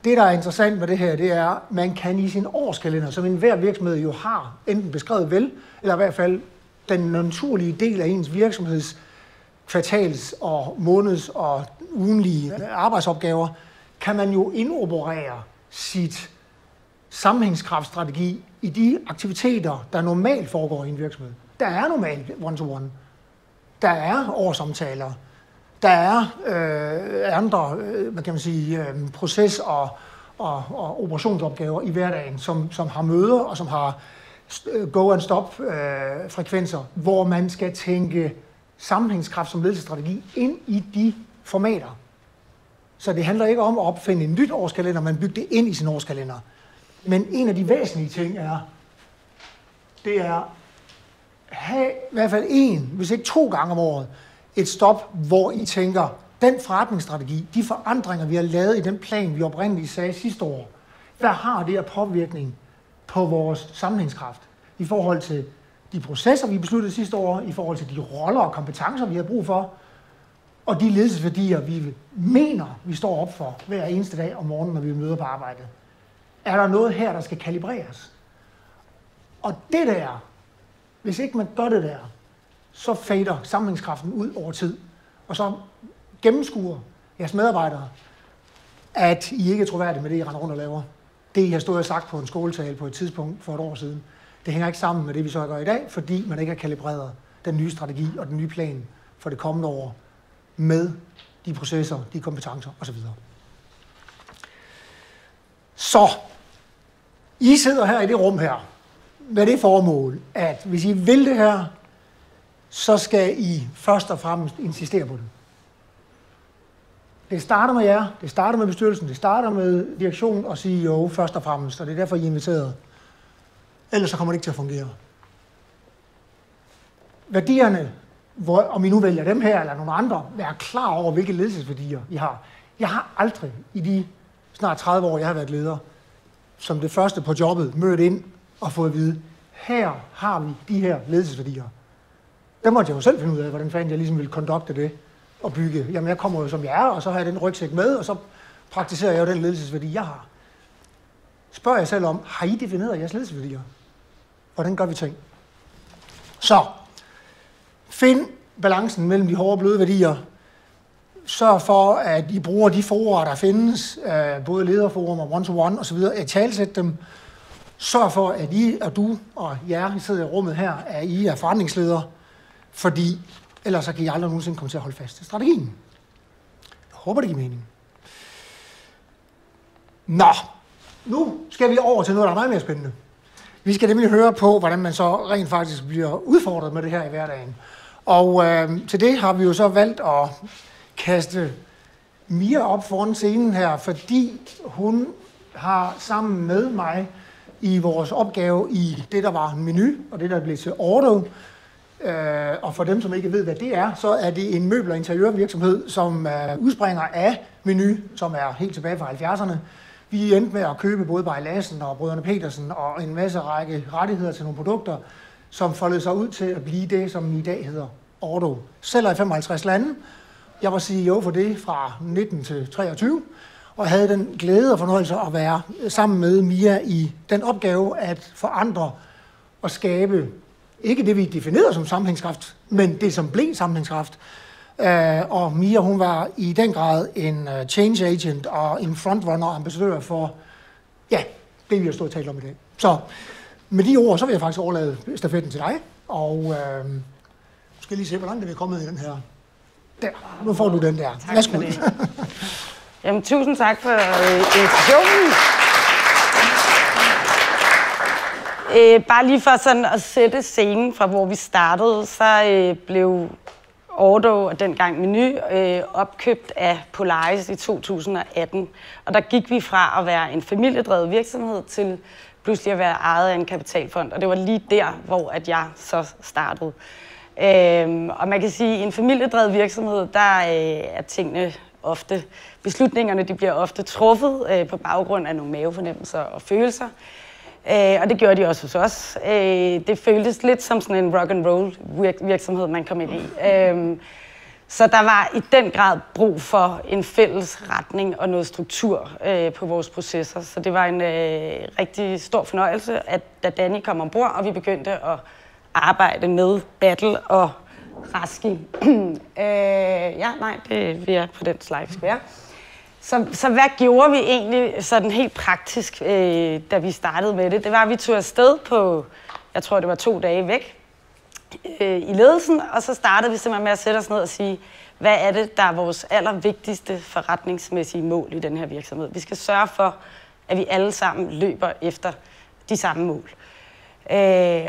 det, der er interessant med det her, det er, at man kan i sin årskalender, som enhver virksomhed jo har, enten beskrevet vel, eller i hvert fald den naturlige del af ens virksomheds kvartals- og måneds- og ugenlige arbejdsopgaver, kan man jo indoperere sit sammenhængskraftstrategi i de aktiviteter, der normalt foregår i en virksomhed. Der er normalt one-to-one. Der er årsomtaler. Der er andre hvad kan man sige, proces- og operationsopgaver i hverdagen, som har møder og som har go-and-stop-frekvenser, hvor man skal tænke sammenhængskraft som ledelsesstrategi ind i de formater. Så det handler ikke om at opfinde en nyt årskalender, man bygger det ind i sin årskalender. Men en af de væsentlige ting det er have i hvert fald 1, hvis ikke 2 gange om året, et stop, hvor I tænker, den forretningsstrategi, de forandringer, vi har lavet i den plan, vi oprindeligt sagde sidste år, hvad har det af påvirkning på vores sammenhængskraft i forhold til de processer, vi besluttede sidste år, i forhold til de roller og kompetencer, vi har brug for, og de ledelsesværdier, vi mener, vi står op for hver eneste dag om morgenen, når vi møder på arbejde. Er der noget her, der skal kalibreres? Og det der, hvis ikke man gør det der, så fader sammenhængskraften ud over tid. Og så gennemskuer jeres medarbejdere, at I ikke er troværdige med det, I render rundt og laver. Det, I har stået og sagt på en skoletale på et tidspunkt for et år siden, det hænger ikke sammen med det, vi så gør i dag, fordi man ikke har kalibreret den nye strategi og den nye plan for det kommende år med de processer, de kompetencer osv. Så, I sidder her i det rum her, med det formål, at hvis I vil det her, så skal I først og fremmest insistere på det. Det starter med jer, det starter med bestyrelsen, det starter med direktion og CEO først og fremmest, og det er derfor, I er inviteret. Ellers så kommer det ikke til at fungere. Værdierne, om I nu vælger dem her eller nogle andre, vær klar over, hvilke ledelsesværdier I har. Jeg har aldrig i de snart 30 år, jeg har været leder, som det første på jobbet, mødt ind og fået at vide, her har vi de her ledelsesværdier. Der måtte jeg jo selv finde ud af, hvordan fanden jeg ligesom ville conducte det og bygge. Jamen jeg kommer jo som jeg er, og så har jeg den rygsæk med, og så praktiserer jeg jo den ledelsesværdi, jeg har. Spørg jer selv om, har I defineret jeres ledelsesværdier? Hvordan gør vi ting? Så, find balancen mellem de hårde og bløde værdier. Sørg for, at I bruger de forer, der findes, både lederforum og one-to-one osv., at talsætte dem. Sørg for, at I og du og jer, I sidder i rummet her, at I er forretningsledere, fordi ellers så kan I aldrig nogensinde komme til at holde fast i strategien. Jeg håber, det giver mening. Nå, nu skal vi over til noget, der er meget mere spændende. Vi skal nemlig høre på, hvordan man så rent faktisk bliver udfordret med det her i hverdagen. Og til det har vi jo så valgt at kaste Mia op foran scenen her, fordi hun har sammen med mig i vores opgave i det, der var en menu, og det, der blev til Ordo. Og for dem, som ikke ved, hvad det er, så er det en møbel- og interiørvirksomhed, som udspringer af Menu, som er helt tilbage fra 70'erne. Vi endte med at købe både Bay Lassen og Brødrene Petersen og en masse række rettigheder til nogle produkter, som foldede sig ud til at blive det, som i dag hedder Ordo. Sælger i 55 lande. Jeg var CEO for det fra 19 til 23, og havde den glæde og fornøjelse at være sammen med Mia i den opgave at forandre og skabe ikke det, vi definerede som sammenhængskraft, men det, som blev sammenhængskraft. Og Mia, hun var i den grad en change agent og en frontrunner og ambassadør for, ja, det vi har stået og talt om i dag. Så med de ord, så vil jeg faktisk overlade stafetten til dig, og skal lige se, hvor langt det er kommet i den her. Der, nu får du den der. Tak for det. Jamen, tusind tak for invitationen. Bare lige for sådan at sætte scenen fra, hvor vi startede, så blev Ordo og dengang Menu opkøbt af Polaris i 2018. Og der gik vi fra at være en familiedrevet virksomhed til pludselig at være ejet af en kapitalfond. Og det var lige der, hvor at jeg så startede. Og man kan sige, at i en familiedrevet virksomhed, der er tingene ofte, beslutningerne de bliver ofte truffet på baggrund af nogle mavefornemmelser og følelser. Og det gjorde de også hos os. Det føltes lidt som sådan en rock and roll virksomhed, man kom ind i. Så der var i den grad brug for en fælles retning og noget struktur på vores processer. Så det var en rigtig stor fornøjelse, at da Danny kom ombord, og vi begyndte at arbejde med battle og raski. Det vi er på den slide, skal være. Så hvad gjorde vi egentlig sådan helt praktisk, da vi startede med det? Det var, at vi tog afsted på, jeg tror det var 2 dage væk i ledelsen, og så startede vi simpelthen med at sætte os ned og sige, hvad er det, der er vores allervigtigste forretningsmæssige mål i den her virksomhed? Vi skal sørge for, at vi alle sammen løber efter de samme mål.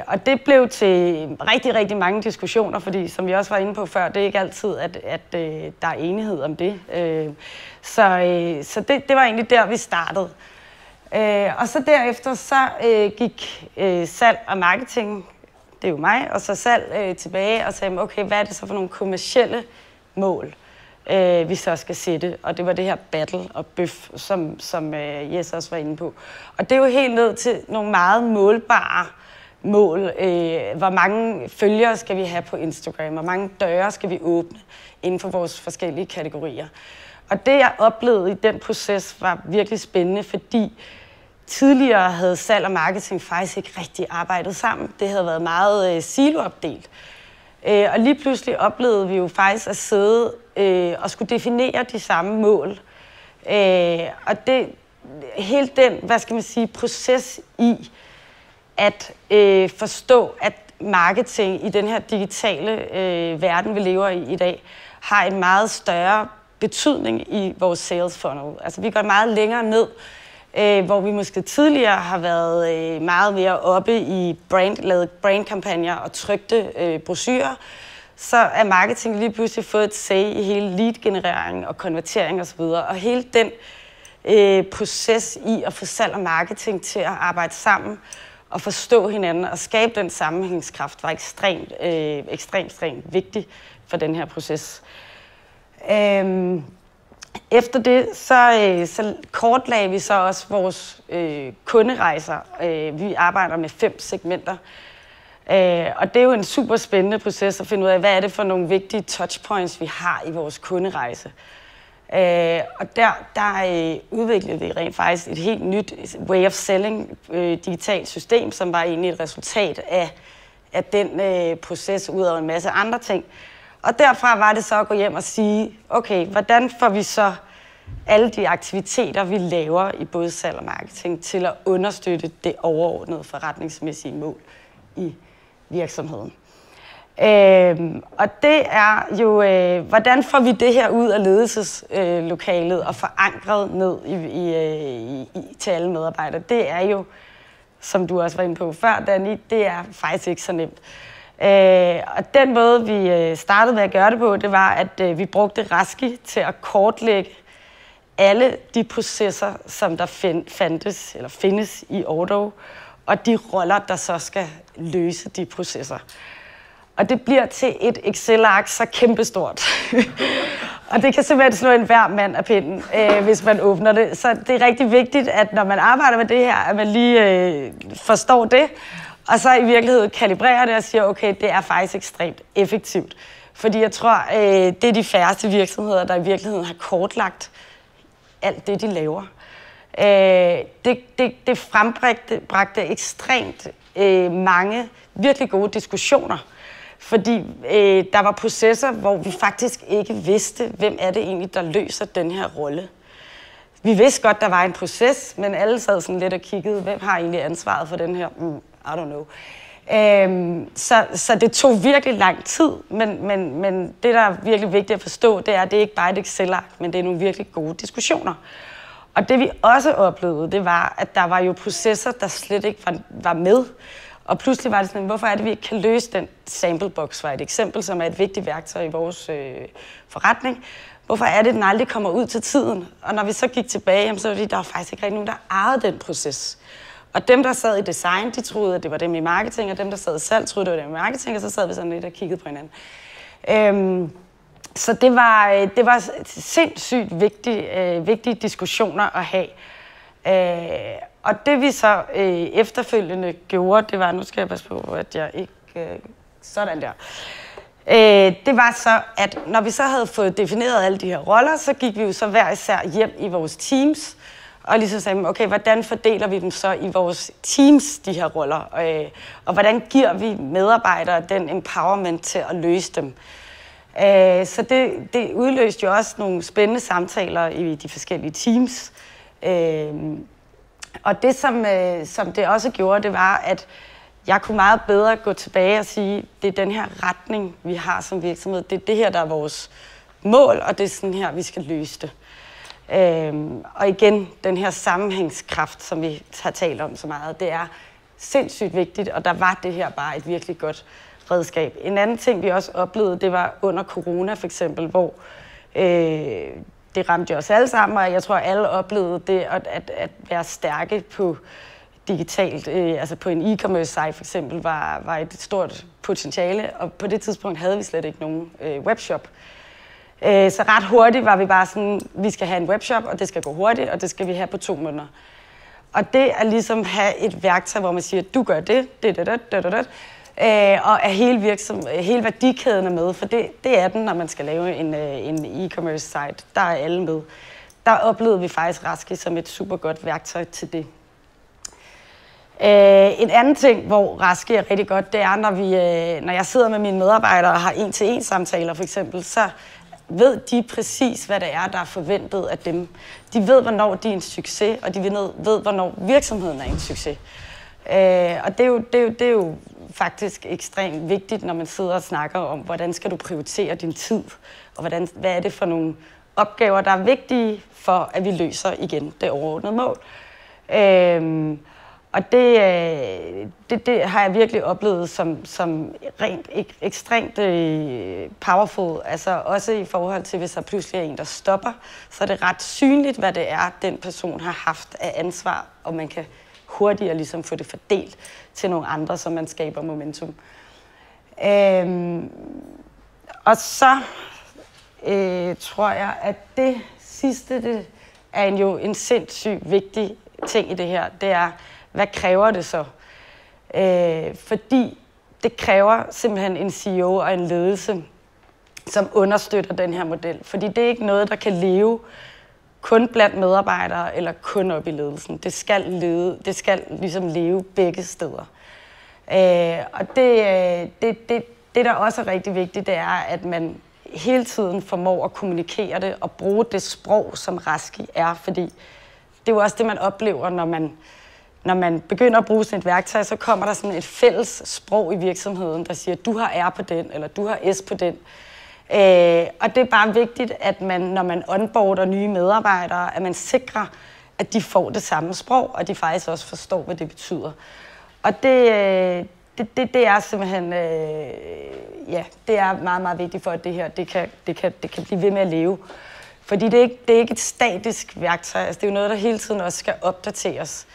Og det blev til rigtig, rigtig mange diskussioner, fordi som vi også var inde på før, det er ikke altid, at der er enighed om det. Så det var egentlig der, vi startede. Og så derefter så gik salg og marketing, det er jo mig, og så salg tilbage og sagde, okay, hvad er det så for nogle kommercielle mål, vi så skal sætte? Og det var det her battle og bøf, som Jes også var inde på. Og det er jo helt ned til nogle meget målbare mål. Hvor mange følgere skal vi have på Instagram? Hvor mange døre skal vi åbne inden for vores forskellige kategorier? Og det, jeg oplevede i den proces, var virkelig spændende, fordi tidligere havde salg og marketing faktisk ikke rigtig arbejdet sammen. Det havde været meget siloopdelt. Og lige pludselig oplevede vi jo faktisk at sidde og skulle definere de samme mål. Og hele den, hvad skal man sige, proces i at forstå, at marketing i den her digitale verden, vi lever i dag, har en meget større betydning i vores sales funnel. Altså vi går meget længere ned, hvor vi måske tidligere har været meget mere oppe i lavet brandkampagner og trykte brochurer, så er marketing lige pludselig fået et say i hele lead-generering og konvertering osv. Og hele den proces i at få salg og marketing til at arbejde sammen og forstå hinanden og skabe den sammenhængskraft var ekstremt vigtig for den her proces. Efter det, så kortlagde vi så også vores kunderejser. Vi arbejder med 5 segmenter. Og det er jo en super spændende proces at finde ud af, hvad er det for nogle vigtige touchpoints, vi har i vores kunderejse. Og der udviklede vi rent faktisk et helt nyt way of selling digitalt system, som var egentlig et resultat af den proces ud af en masse andre ting. Og derfra var det så at gå hjem og sige, okay, hvordan får vi så alle de aktiviteter, vi laver i både salg og marketing, til at understøtte det overordnede forretningsmæssige mål i virksomheden. Og det er jo, hvordan får vi det her ud af ledelseslokalet og forankret ned til alle medarbejdere. Det er jo, som du også var inde på før, Danny, det er faktisk ikke så nemt. Og den måde, vi startede med at gøre det på, det var, at vi brugte Raski til at kortlægge alle de processer, som der findes i Ordo, og de roller, der så skal løse de processer. Og det bliver til et Excel-ark så kæmpestort. Og det kan simpelthen slå enhver mand af pinden, hvis man åbner det. Så det er rigtig vigtigt, at når man arbejder med det her, at man lige forstår det, og så i virkeligheden kalibrerer det og siger, okay, det er faktisk ekstremt effektivt. Fordi jeg tror, det er de færreste virksomheder, der i virkeligheden har kortlagt alt det, de laver. Det frembragte ekstremt mange virkelig gode diskussioner. Fordi der var processer, hvor vi faktisk ikke vidste, hvem er det egentlig, der løser den her rolle. Vi vidste godt, der var en proces, men alle sad sådan lidt og kiggede, hvem har egentlig ansvaret for den her? I don't know. Så det tog virkelig lang tid, men det, der er virkelig vigtigt at forstå, det er, at det ikke bare er et Excel-ark, men det er nogle virkelig gode diskussioner. Og det vi også oplevede, det var, at der var jo processer, der slet ikke var med. Og pludselig var det sådan, hvorfor er det, vi ikke kan løse den? Samplebox var et eksempel, som er et vigtigt værktøj i vores forretning. Hvorfor er det, den aldrig kommer ud til tiden? Og når vi så gik tilbage, så var det, der var faktisk ikke rigtig nogen, der ejede den proces. Og dem, der sad i design, de troede, at det var dem i marketing, og dem, der sad i salg, troede, det var dem i marketing, og så sad vi sådan lidt og kiggede på hinanden. Så det var sindssygt vigtige diskussioner at have. Og det vi så efterfølgende gjorde, det var, nu skal jeg passe på, at jeg ikke... sådan der. Det var så, at når vi så havde fået defineret alle de her roller, så gik vi jo så hver især hjem i vores teams, og ligesom sagde, okay, hvordan fordeler vi dem så i vores teams, de her roller? Og hvordan giver vi medarbejdere den empowerment til at løse dem? Så det udløste jo også nogle spændende samtaler i de forskellige teams. Og det, som det også gjorde, det var, at jeg kunne meget bedre gå tilbage og sige, det er den her retning, vi har som virksomhed. Det er det her, der er vores mål, og det er sådan her, vi skal løse det. Og igen, den her sammenhængskraft, som vi har talt om så meget, det er sindssygt vigtigt, og der var det her bare et virkelig godt redskab. En anden ting, vi også oplevede, det var under corona for eksempel, hvor det ramte jo os alle sammen, og jeg tror, alle oplevede det at være stærke på digitalt. Altså på en e-commerce site for eksempel var et stort potentiale, og på det tidspunkt havde vi slet ikke nogen webshop. Så ret hurtigt var vi bare sådan, vi skal have en webshop, og det skal gå hurtigt, og det skal vi have på 2 måneder. Og det er ligesom at have et værktøj, hvor man siger, du gør det, og at hele værdikæden er med, for det er den, når man skal lave en e-commerce site. Der er alle med. Der oplevede vi faktisk Raski som et super godt værktøj til det. En anden ting, hvor Raski er rigtig godt, det er, når jeg sidder med mine medarbejdere og har en-til-en samtaler for eksempel, så ved de præcis, hvad det er, der er forventet af dem. De ved, hvornår de er en succes, og de ved, hvornår virksomheden er en succes. Og det er jo faktisk ekstremt vigtigt, når man sidder og snakker om, hvordan skal du prioritere din tid, og hvad er det for nogle opgaver, der er vigtige for, at vi løser igen det overordnede mål. Og det har jeg virkelig oplevet som rent ekstremt powerful. Altså også i forhold til, hvis der pludselig er en, der stopper, så er det ret synligt, hvad det er, den person har haft af ansvar, og man kan hurtigere ligesom få det fordelt til nogle andre, så man skaber momentum. Og så tror jeg, at det sidste, det er jo en sindssygt vigtig ting i det her, det er, hvad kræver det så? Fordi det kræver simpelthen en CEO og en ledelse, som understøtter den her model. Fordi det er ikke noget, der kan leve kun blandt medarbejdere eller kun op i ledelsen. Det skal ligesom leve begge steder. Og det, der også er rigtig vigtigt, det er, at man hele tiden formår at kommunikere det og bruge det sprog, som Raski er. Fordi det er jo også det, man oplever, når man begynder at bruge sådan et værktøj, så kommer der sådan et fælles sprog i virksomheden, der siger, du har R på den, eller du har S på den. Og det er bare vigtigt, at man, når man onboarder nye medarbejdere, at man sikrer, at de får det samme sprog, og de faktisk også forstår, hvad det betyder. Og det er simpelthen, det er meget, meget vigtigt for, at det her, det kan blive ved med at leve. Fordi det er ikke et statisk værktøj, altså det er jo noget, der hele tiden også skal opdateres.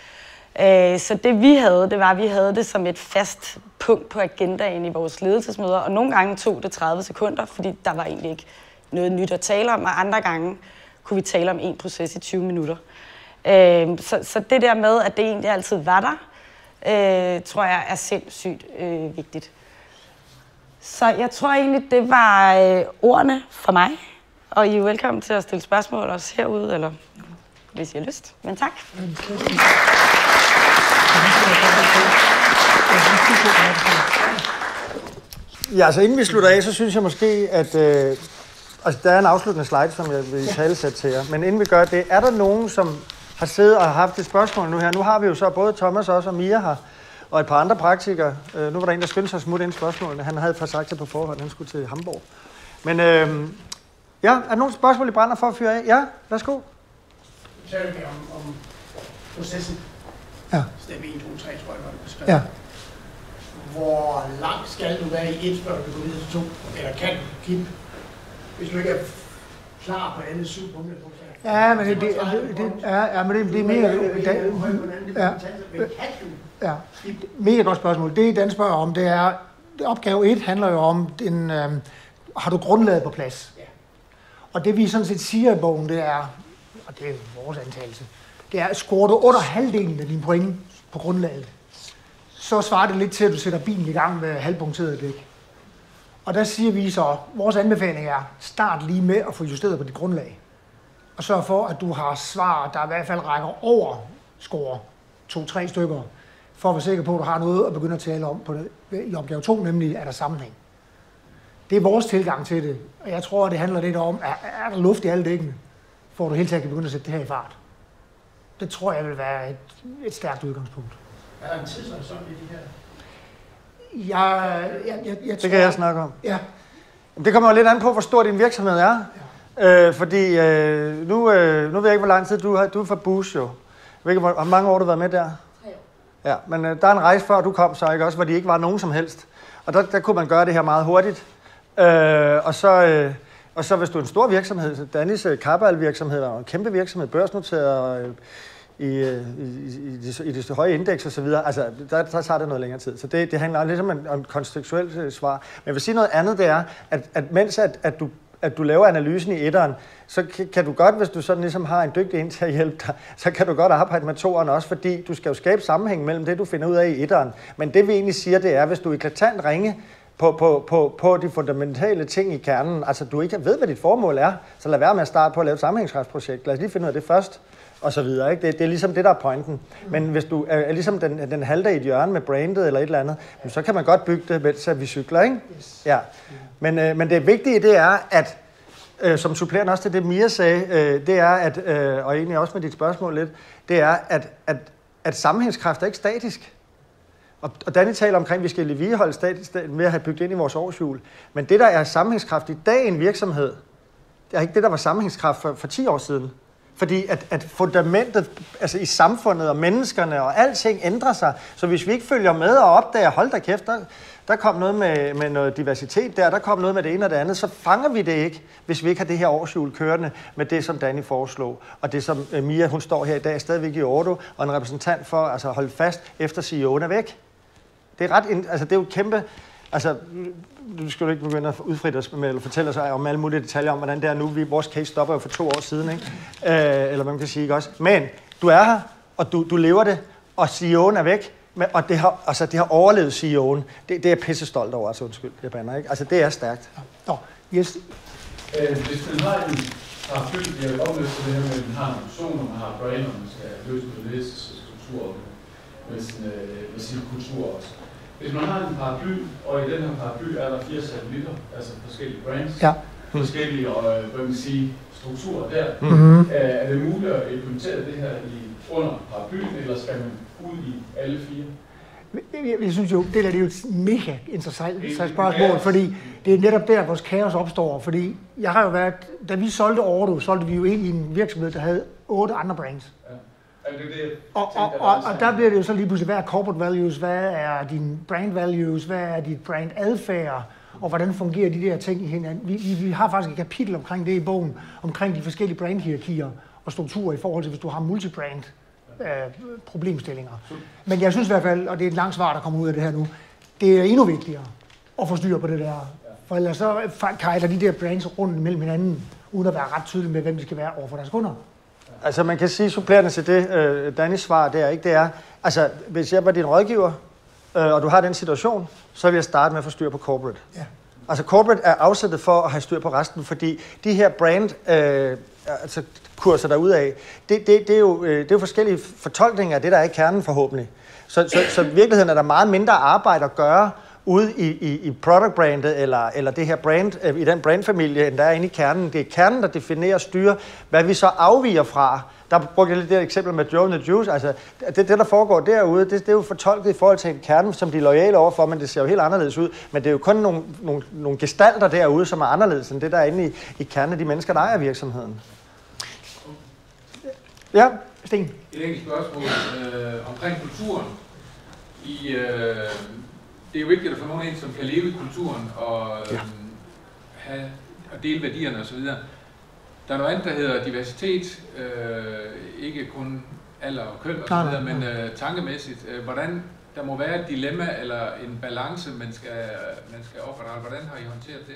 Så det vi havde, det var, at vi havde det som et fast punkt på agendaen i vores ledelsesmøder, og nogle gange tog det 30 sekunder, fordi der var egentlig ikke noget nyt at tale om, og andre gange kunne vi tale om en proces i 20 minutter. Så det der med, at det egentlig altid var der, tror jeg er sindssygt vigtigt. Så jeg tror egentlig, det var ordene for mig, og I er velkommen til at stille spørgsmål også herude, eller hvis I har lyst. Men tak. Ja, altså inden vi slutter af, så synes jeg måske, at altså, der er en afsluttende slide, som jeg vil talesætte til jer. Men inden vi gør det, er der nogen, som har siddet og haft et spørgsmål nu her? Nu har vi jo så både Thomas også og Mia her, og et par andre praktikere. Nu var der en, der skyndte sig at smutte ind spørgsmålene. Han havde faktisk sagt det på forhånd, han skulle til Hamburg. Men ja, er der nogle spørgsmål, I brænder for at fyre af? Ja, værsgo. Så taler vi om processen. Ja. Step 1, 2, 3, tror jeg, var det beskrevet. Ja. Hvor langt skal du være i 1, før du går videre til 2? Eller kan du kigge, hvis du ikke er klar på alle 7 punkter? Ja, men det er mega godt spørgsmål. Det, Dan spørger om, det er, opgave 1 handler jo om, har du grundlaget på plads? Ja. Og det vi sådan set siger i bogen, det er, og det er vores antagelse, det er, at scorer du under halvdelen af dine point på grundlaget, så svarer det lidt til, at du sætter bilen i gang med halvpunkteret dæk. Og der siger vi så, vores anbefaling er, start lige med at få justeret på dit grundlag. Og sørg for, at du har svar, der i hvert fald rækker over score 2-3 stykker, for at være sikker på, at du har noget at begynde at tale om på det, i opgave 2, nemlig er der sammenhæng. Det er vores tilgang til det, og jeg tror, det handler lidt om, er der luft i alle dækkene, for at du helt taget kan begynde at sætte det her i fart. Det tror jeg vil være et stærkt udgangspunkt. Er der en tidshorisont i de her? Jeg tror, det kan jeg snakke om. Ja. Det kommer jo lidt an på, hvor stor din virksomhed er. Ja. Fordi nu ved jeg ikke, hvor lang tid du er fra Booz jo. Jeg ved ikke, hvor mange år du har været med der? 3 år. Ja, men der er en rejse før du kom så, ikke også, hvor de ikke var nogen som helst. Og der kunne man gøre det her meget hurtigt. Og så hvis du er en stor virksomhed, Danis Kabal-virksomhed og en kæmpe virksomhed, børsnoteret i det høje indeks og så videre, altså der tager det noget længere tid. Så det handler lidt om en kontekstuel svar. Men jeg vil sige noget andet, det er, at mens at du at du laver analysen i etteren, så kan du godt, hvis du sådan ligesom har en dygtig en til at hjælpe dig, så kan du godt arbejde med toeren også, fordi du skal jo skabe sammenhæng mellem det, du finder ud af i etteren. Men det vi egentlig siger, det er, hvis du eklatant ringe på de fundamentale ting i kernen, altså du ikke ved, hvad dit formål er, så lad være med at starte på at lave et sammenhængskraftsprojekt. Lad os lige finde ud af det først, og så videre. Ikke? Det er ligesom det, der er pointen. Men hvis du er ligesom den halter i et hjørne med brandet eller et eller andet, så kan man godt bygge det, mens vi cykler, ikke? Ja. Men det vigtige, det er, at som supplerende også til det, Mia sagde, det er, at, og egentlig også med dit spørgsmål lidt, det er, at sammenhængskraft er ikke statisk. Og Danny taler omkring, at vi skal vedligeholde ved at have bygget ind i vores årshjul. Men det, der er sammenhængskraft i dag i en virksomhed, det er ikke det, der var sammenhængskraft for 10 år siden. Fordi at fundamentet altså i samfundet og menneskerne og alting ændrer sig. Så hvis vi ikke følger med og opdager, hold da kæft, der kom noget med noget diversitet der kom noget med det ene og det andet, så fanger vi det ikke, hvis vi ikke har det her årshjul kørende med det, som Danny foreslog. Og det, som Mia, hun står her i dag, er stadigvæk i Ordo, og en repræsentant for at holde fast efter CEO'en er væk. Det er det er jo kæmpe. Altså, du skal jo ikke begynde at udfritte os med, eller fortælle os om alle mulige detaljer om, hvordan det er nu. Vores case stopper jo for 2 år siden, ikke? Eller hvad man kan sige, ikke også? Men du er her, og du lever det, og CEO'en er væk, og det har overlevet CEO'en. Det er jeg pisse stolt over, altså undskyld, jeg bander, ikke? Altså, det er stærkt. Nå, yes. Hvis man har en paraply, jeg vil opløse det her med, at man har en funktion, og man har brain, og man skal løse noget ledelsesstruktur med sin kultur også. Hvis man har en paraply, og i den her paraply er der 4 satellitter, altså forskellige brands, forskellige strukturer der, er det muligt at implementere det her under paraplyen, eller skal man ud i alle 4? Jeg synes jo, det er jo et mega interessant spørgsmål, fordi det er netop der, vores kaos opstår. Fordi jeg har jo været, da vi solgte Ordo, solgte vi jo ind i en virksomhed, der havde 8 andre brands. Ja. Og der bliver det jo så lige pludselig, hvad er corporate values, hvad er din brand values, hvad er dit brand adfærd, og hvordan fungerer de der ting i hinanden. Vi har faktisk et kapitel omkring det i bogen, omkring de forskellige brandhierarkier og strukturer i forhold til, hvis du har multibrand problemstillinger. Men jeg synes i hvert fald, og det er et langt svar, der kommer ud af det her nu, det er endnu vigtigere at få styr på det der. For ellers så kejler de der brands rundt mellem hinanden, uden at være ret tydelige med, hvem de skal være over for deres kunder. Altså man kan sige supplerende til det, Dannys svar der, ikke? Det er, altså hvis jeg var din rådgiver, og du har den situation, så vil jeg starte med at få styr på corporate. Ja. Altså corporate er afsættet for at have styr på resten, fordi de her brand kurser derudaf, det er jo forskellige fortolkninger af det, der er i kernen forhåbentlig. Så i virkeligheden er der meget mindre arbejde at gøre ude i product-brandet eller det her brand, i den brandfamilie, end der er inde i kernen. Det er kernen, der definerer og styrer, hvad vi så afviger fra. Der brugte jeg lidt det eksempel med Joe and the Juice. Altså, det der foregår derude, det er jo fortolket i forhold til en kerne, som de er loyale overfor, men det ser jo helt anderledes ud. Men det er jo kun nogle gestalter derude, som er anderledes end det, der er inde i kernen af de mennesker, der ejer virksomheden. Ja, Sten. Et enkelt spørgsmål omkring kulturen. Det er jo vigtigt at få nogen ind, som kan leve i kulturen og dele værdierne osv. Der er noget andet, der hedder diversitet, ikke kun alder og køn osv., men tankemæssigt. Hvordan der må være et dilemma eller en balance, man skal opretholde. Hvordan har I håndteret det?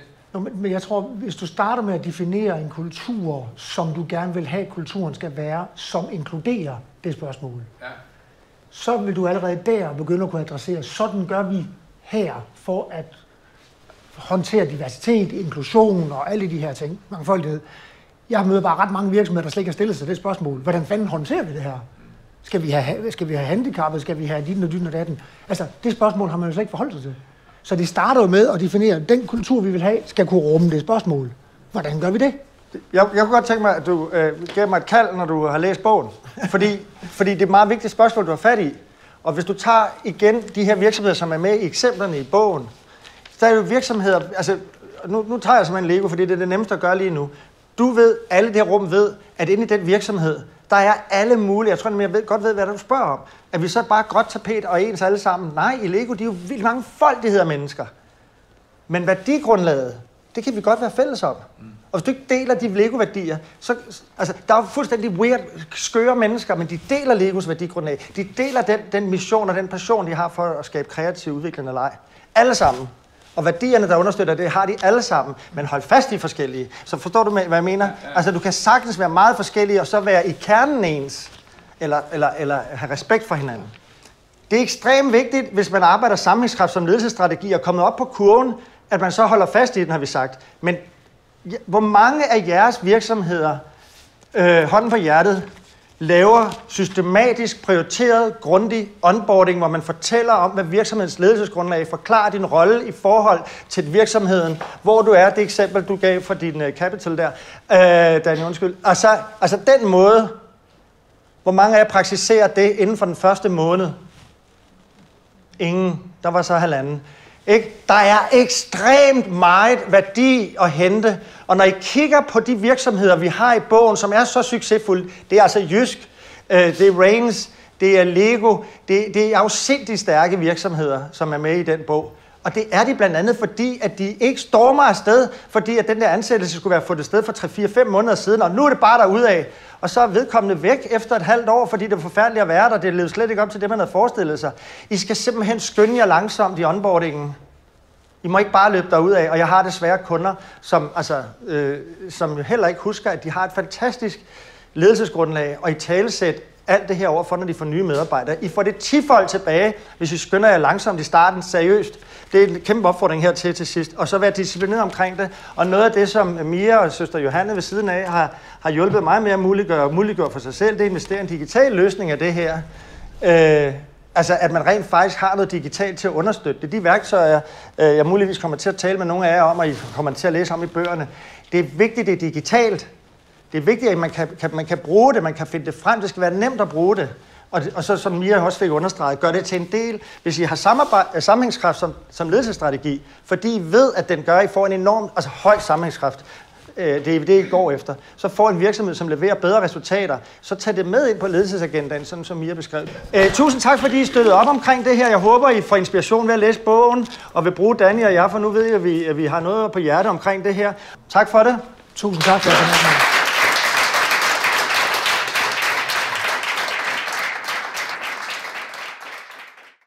Men jeg tror, hvis du starter med at definere en kultur, som du gerne vil have, kulturen skal være, som inkluderer det spørgsmål, så vil du allerede der begynde at kunne adressere, sådan gør vi her for at håndtere diversitet, inklusion og alle de her ting, mangfoldighed. Jeg møder bare ret mange virksomheder, der slet ikke har stillet sig det spørgsmål. Hvordan fanden håndterer vi det her? Skal vi have handicappet? Skal vi have dit og datten? Altså, det spørgsmål har man jo slet ikke forholdt sig til. Så det starter jo med at definere, at den kultur, vi vil have, skal kunne rumme det spørgsmål. Hvordan gør vi det? Jeg kunne godt tænke mig, at du gav mig et kald, når du har læst bogen. Fordi det er et meget vigtigt spørgsmål, du har fat i. Og hvis du tager igen de her virksomheder, som er med i eksemplerne i bogen, så er det jo virksomheder, altså nu tager jeg simpelthen Lego, fordi det er det nemmeste at gøre lige nu. Du ved, alle det her rum ved, at inde i den virksomhed, der er alle mulige, jeg tror nemlig, jeg godt ved, hvad du spørger om. At vi så bare gråt tapet og ens alle sammen. Nej, i Lego, de er jo vildt mange foldigheder mennesker. Men værdigrundlaget, det kan vi godt være fælles om. Og hvis du ikke deler de Lego-værdier, så... Altså, der er jo fuldstændig weird, skøre mennesker, men de deler Legos værdigrundlag. De deler den mission og den passion, de har for at skabe kreativ udvikling og leg. Alle sammen. Og værdierne, der understøtter det, har de alle sammen, men hold fast i forskellige. Så forstår du, hvad jeg mener? Altså, du kan sagtens være meget forskellige, og så være i kernen ens, eller have respekt for hinanden. Det er ekstremt vigtigt, hvis man arbejder sammenhængskraft som ledelsesstrategi og kommet op på kurven, at man så holder fast i den, har vi sagt. Men hvor mange af jeres virksomheder, hånden på hjertet, laver systematisk, prioriteret, grundig onboarding, hvor man fortæller om, hvad virksomhedens ledelsesgrundlag forklarer din rolle i forhold til virksomheden, hvor du er, det eksempel, du gav for din capital der, Daniel, undskyld. Altså den måde, hvor mange af jer praktiserer det inden for den første måned? Ingen. Der var så 1,5. Ikke? Der er ekstremt meget værdi at hente, og når I kigger på de virksomheder, vi har i bogen, som er så succesfulde, det er altså Jysk, det er Rains, det er Lego, det er afsindigt stærke virksomheder, som er med i den bog. Og det er de blandt andet, fordi at de ikke stormer afsted, fordi at den der ansættelse skulle være fundet sted for 3-4-5 måneder siden, og nu er det bare derudad. Og så er vedkommende væk efter et halvt år, fordi det er forfærdeligt at være der. Det levede slet ikke op til det, man havde forestillet sig. I skal simpelthen skynde jer langsomt i onboardingen. I må ikke bare løbe derudad, og jeg har desværre kunder, som heller ikke husker, at de har et fantastisk ledelsesgrundlag, og i talesæt alt det her overfor, når de får nye medarbejdere. I får det 10-fold tilbage, hvis I skynder jer langsomt i starten, seriøst. Det er en kæmpe opfordring hertil til sidst. Og så være disciplineret omkring det. Og noget af det, som Mia og søster Johanne ved siden af har hjulpet mig med at muliggøre for sig selv, det er at investere i en digital løsning af det her. Altså, at man rent faktisk har noget digitalt til at understøtte det. De værktøjer, jeg muligvis kommer til at tale med nogle af jer om, og I kommer til at læse om i bøgerne, det er vigtigt, det er digitalt. Det er vigtigt, at man kan bruge det, man kan finde det frem. Det skal være nemt at bruge det. Og så, som Mia også fik understreget, gør det til en del, hvis I har sammenhængskraft som ledelsesstrategi, fordi I ved, at den gør, at I får en enorm, høj sammenhængskraft. Det er det, I går efter. Så får en virksomhed, som leverer bedre resultater, så tag det med ind på ledelsesagendaen, sådan som Mia beskrev. Tusind tak, fordi I støttede op omkring det her. Jeg håber, I får inspiration ved at læse bogen, og vil bruge Danny og jer, for nu ved jeg, at vi har noget på hjerte omkring det her. Tak for det. Tusind tak for det.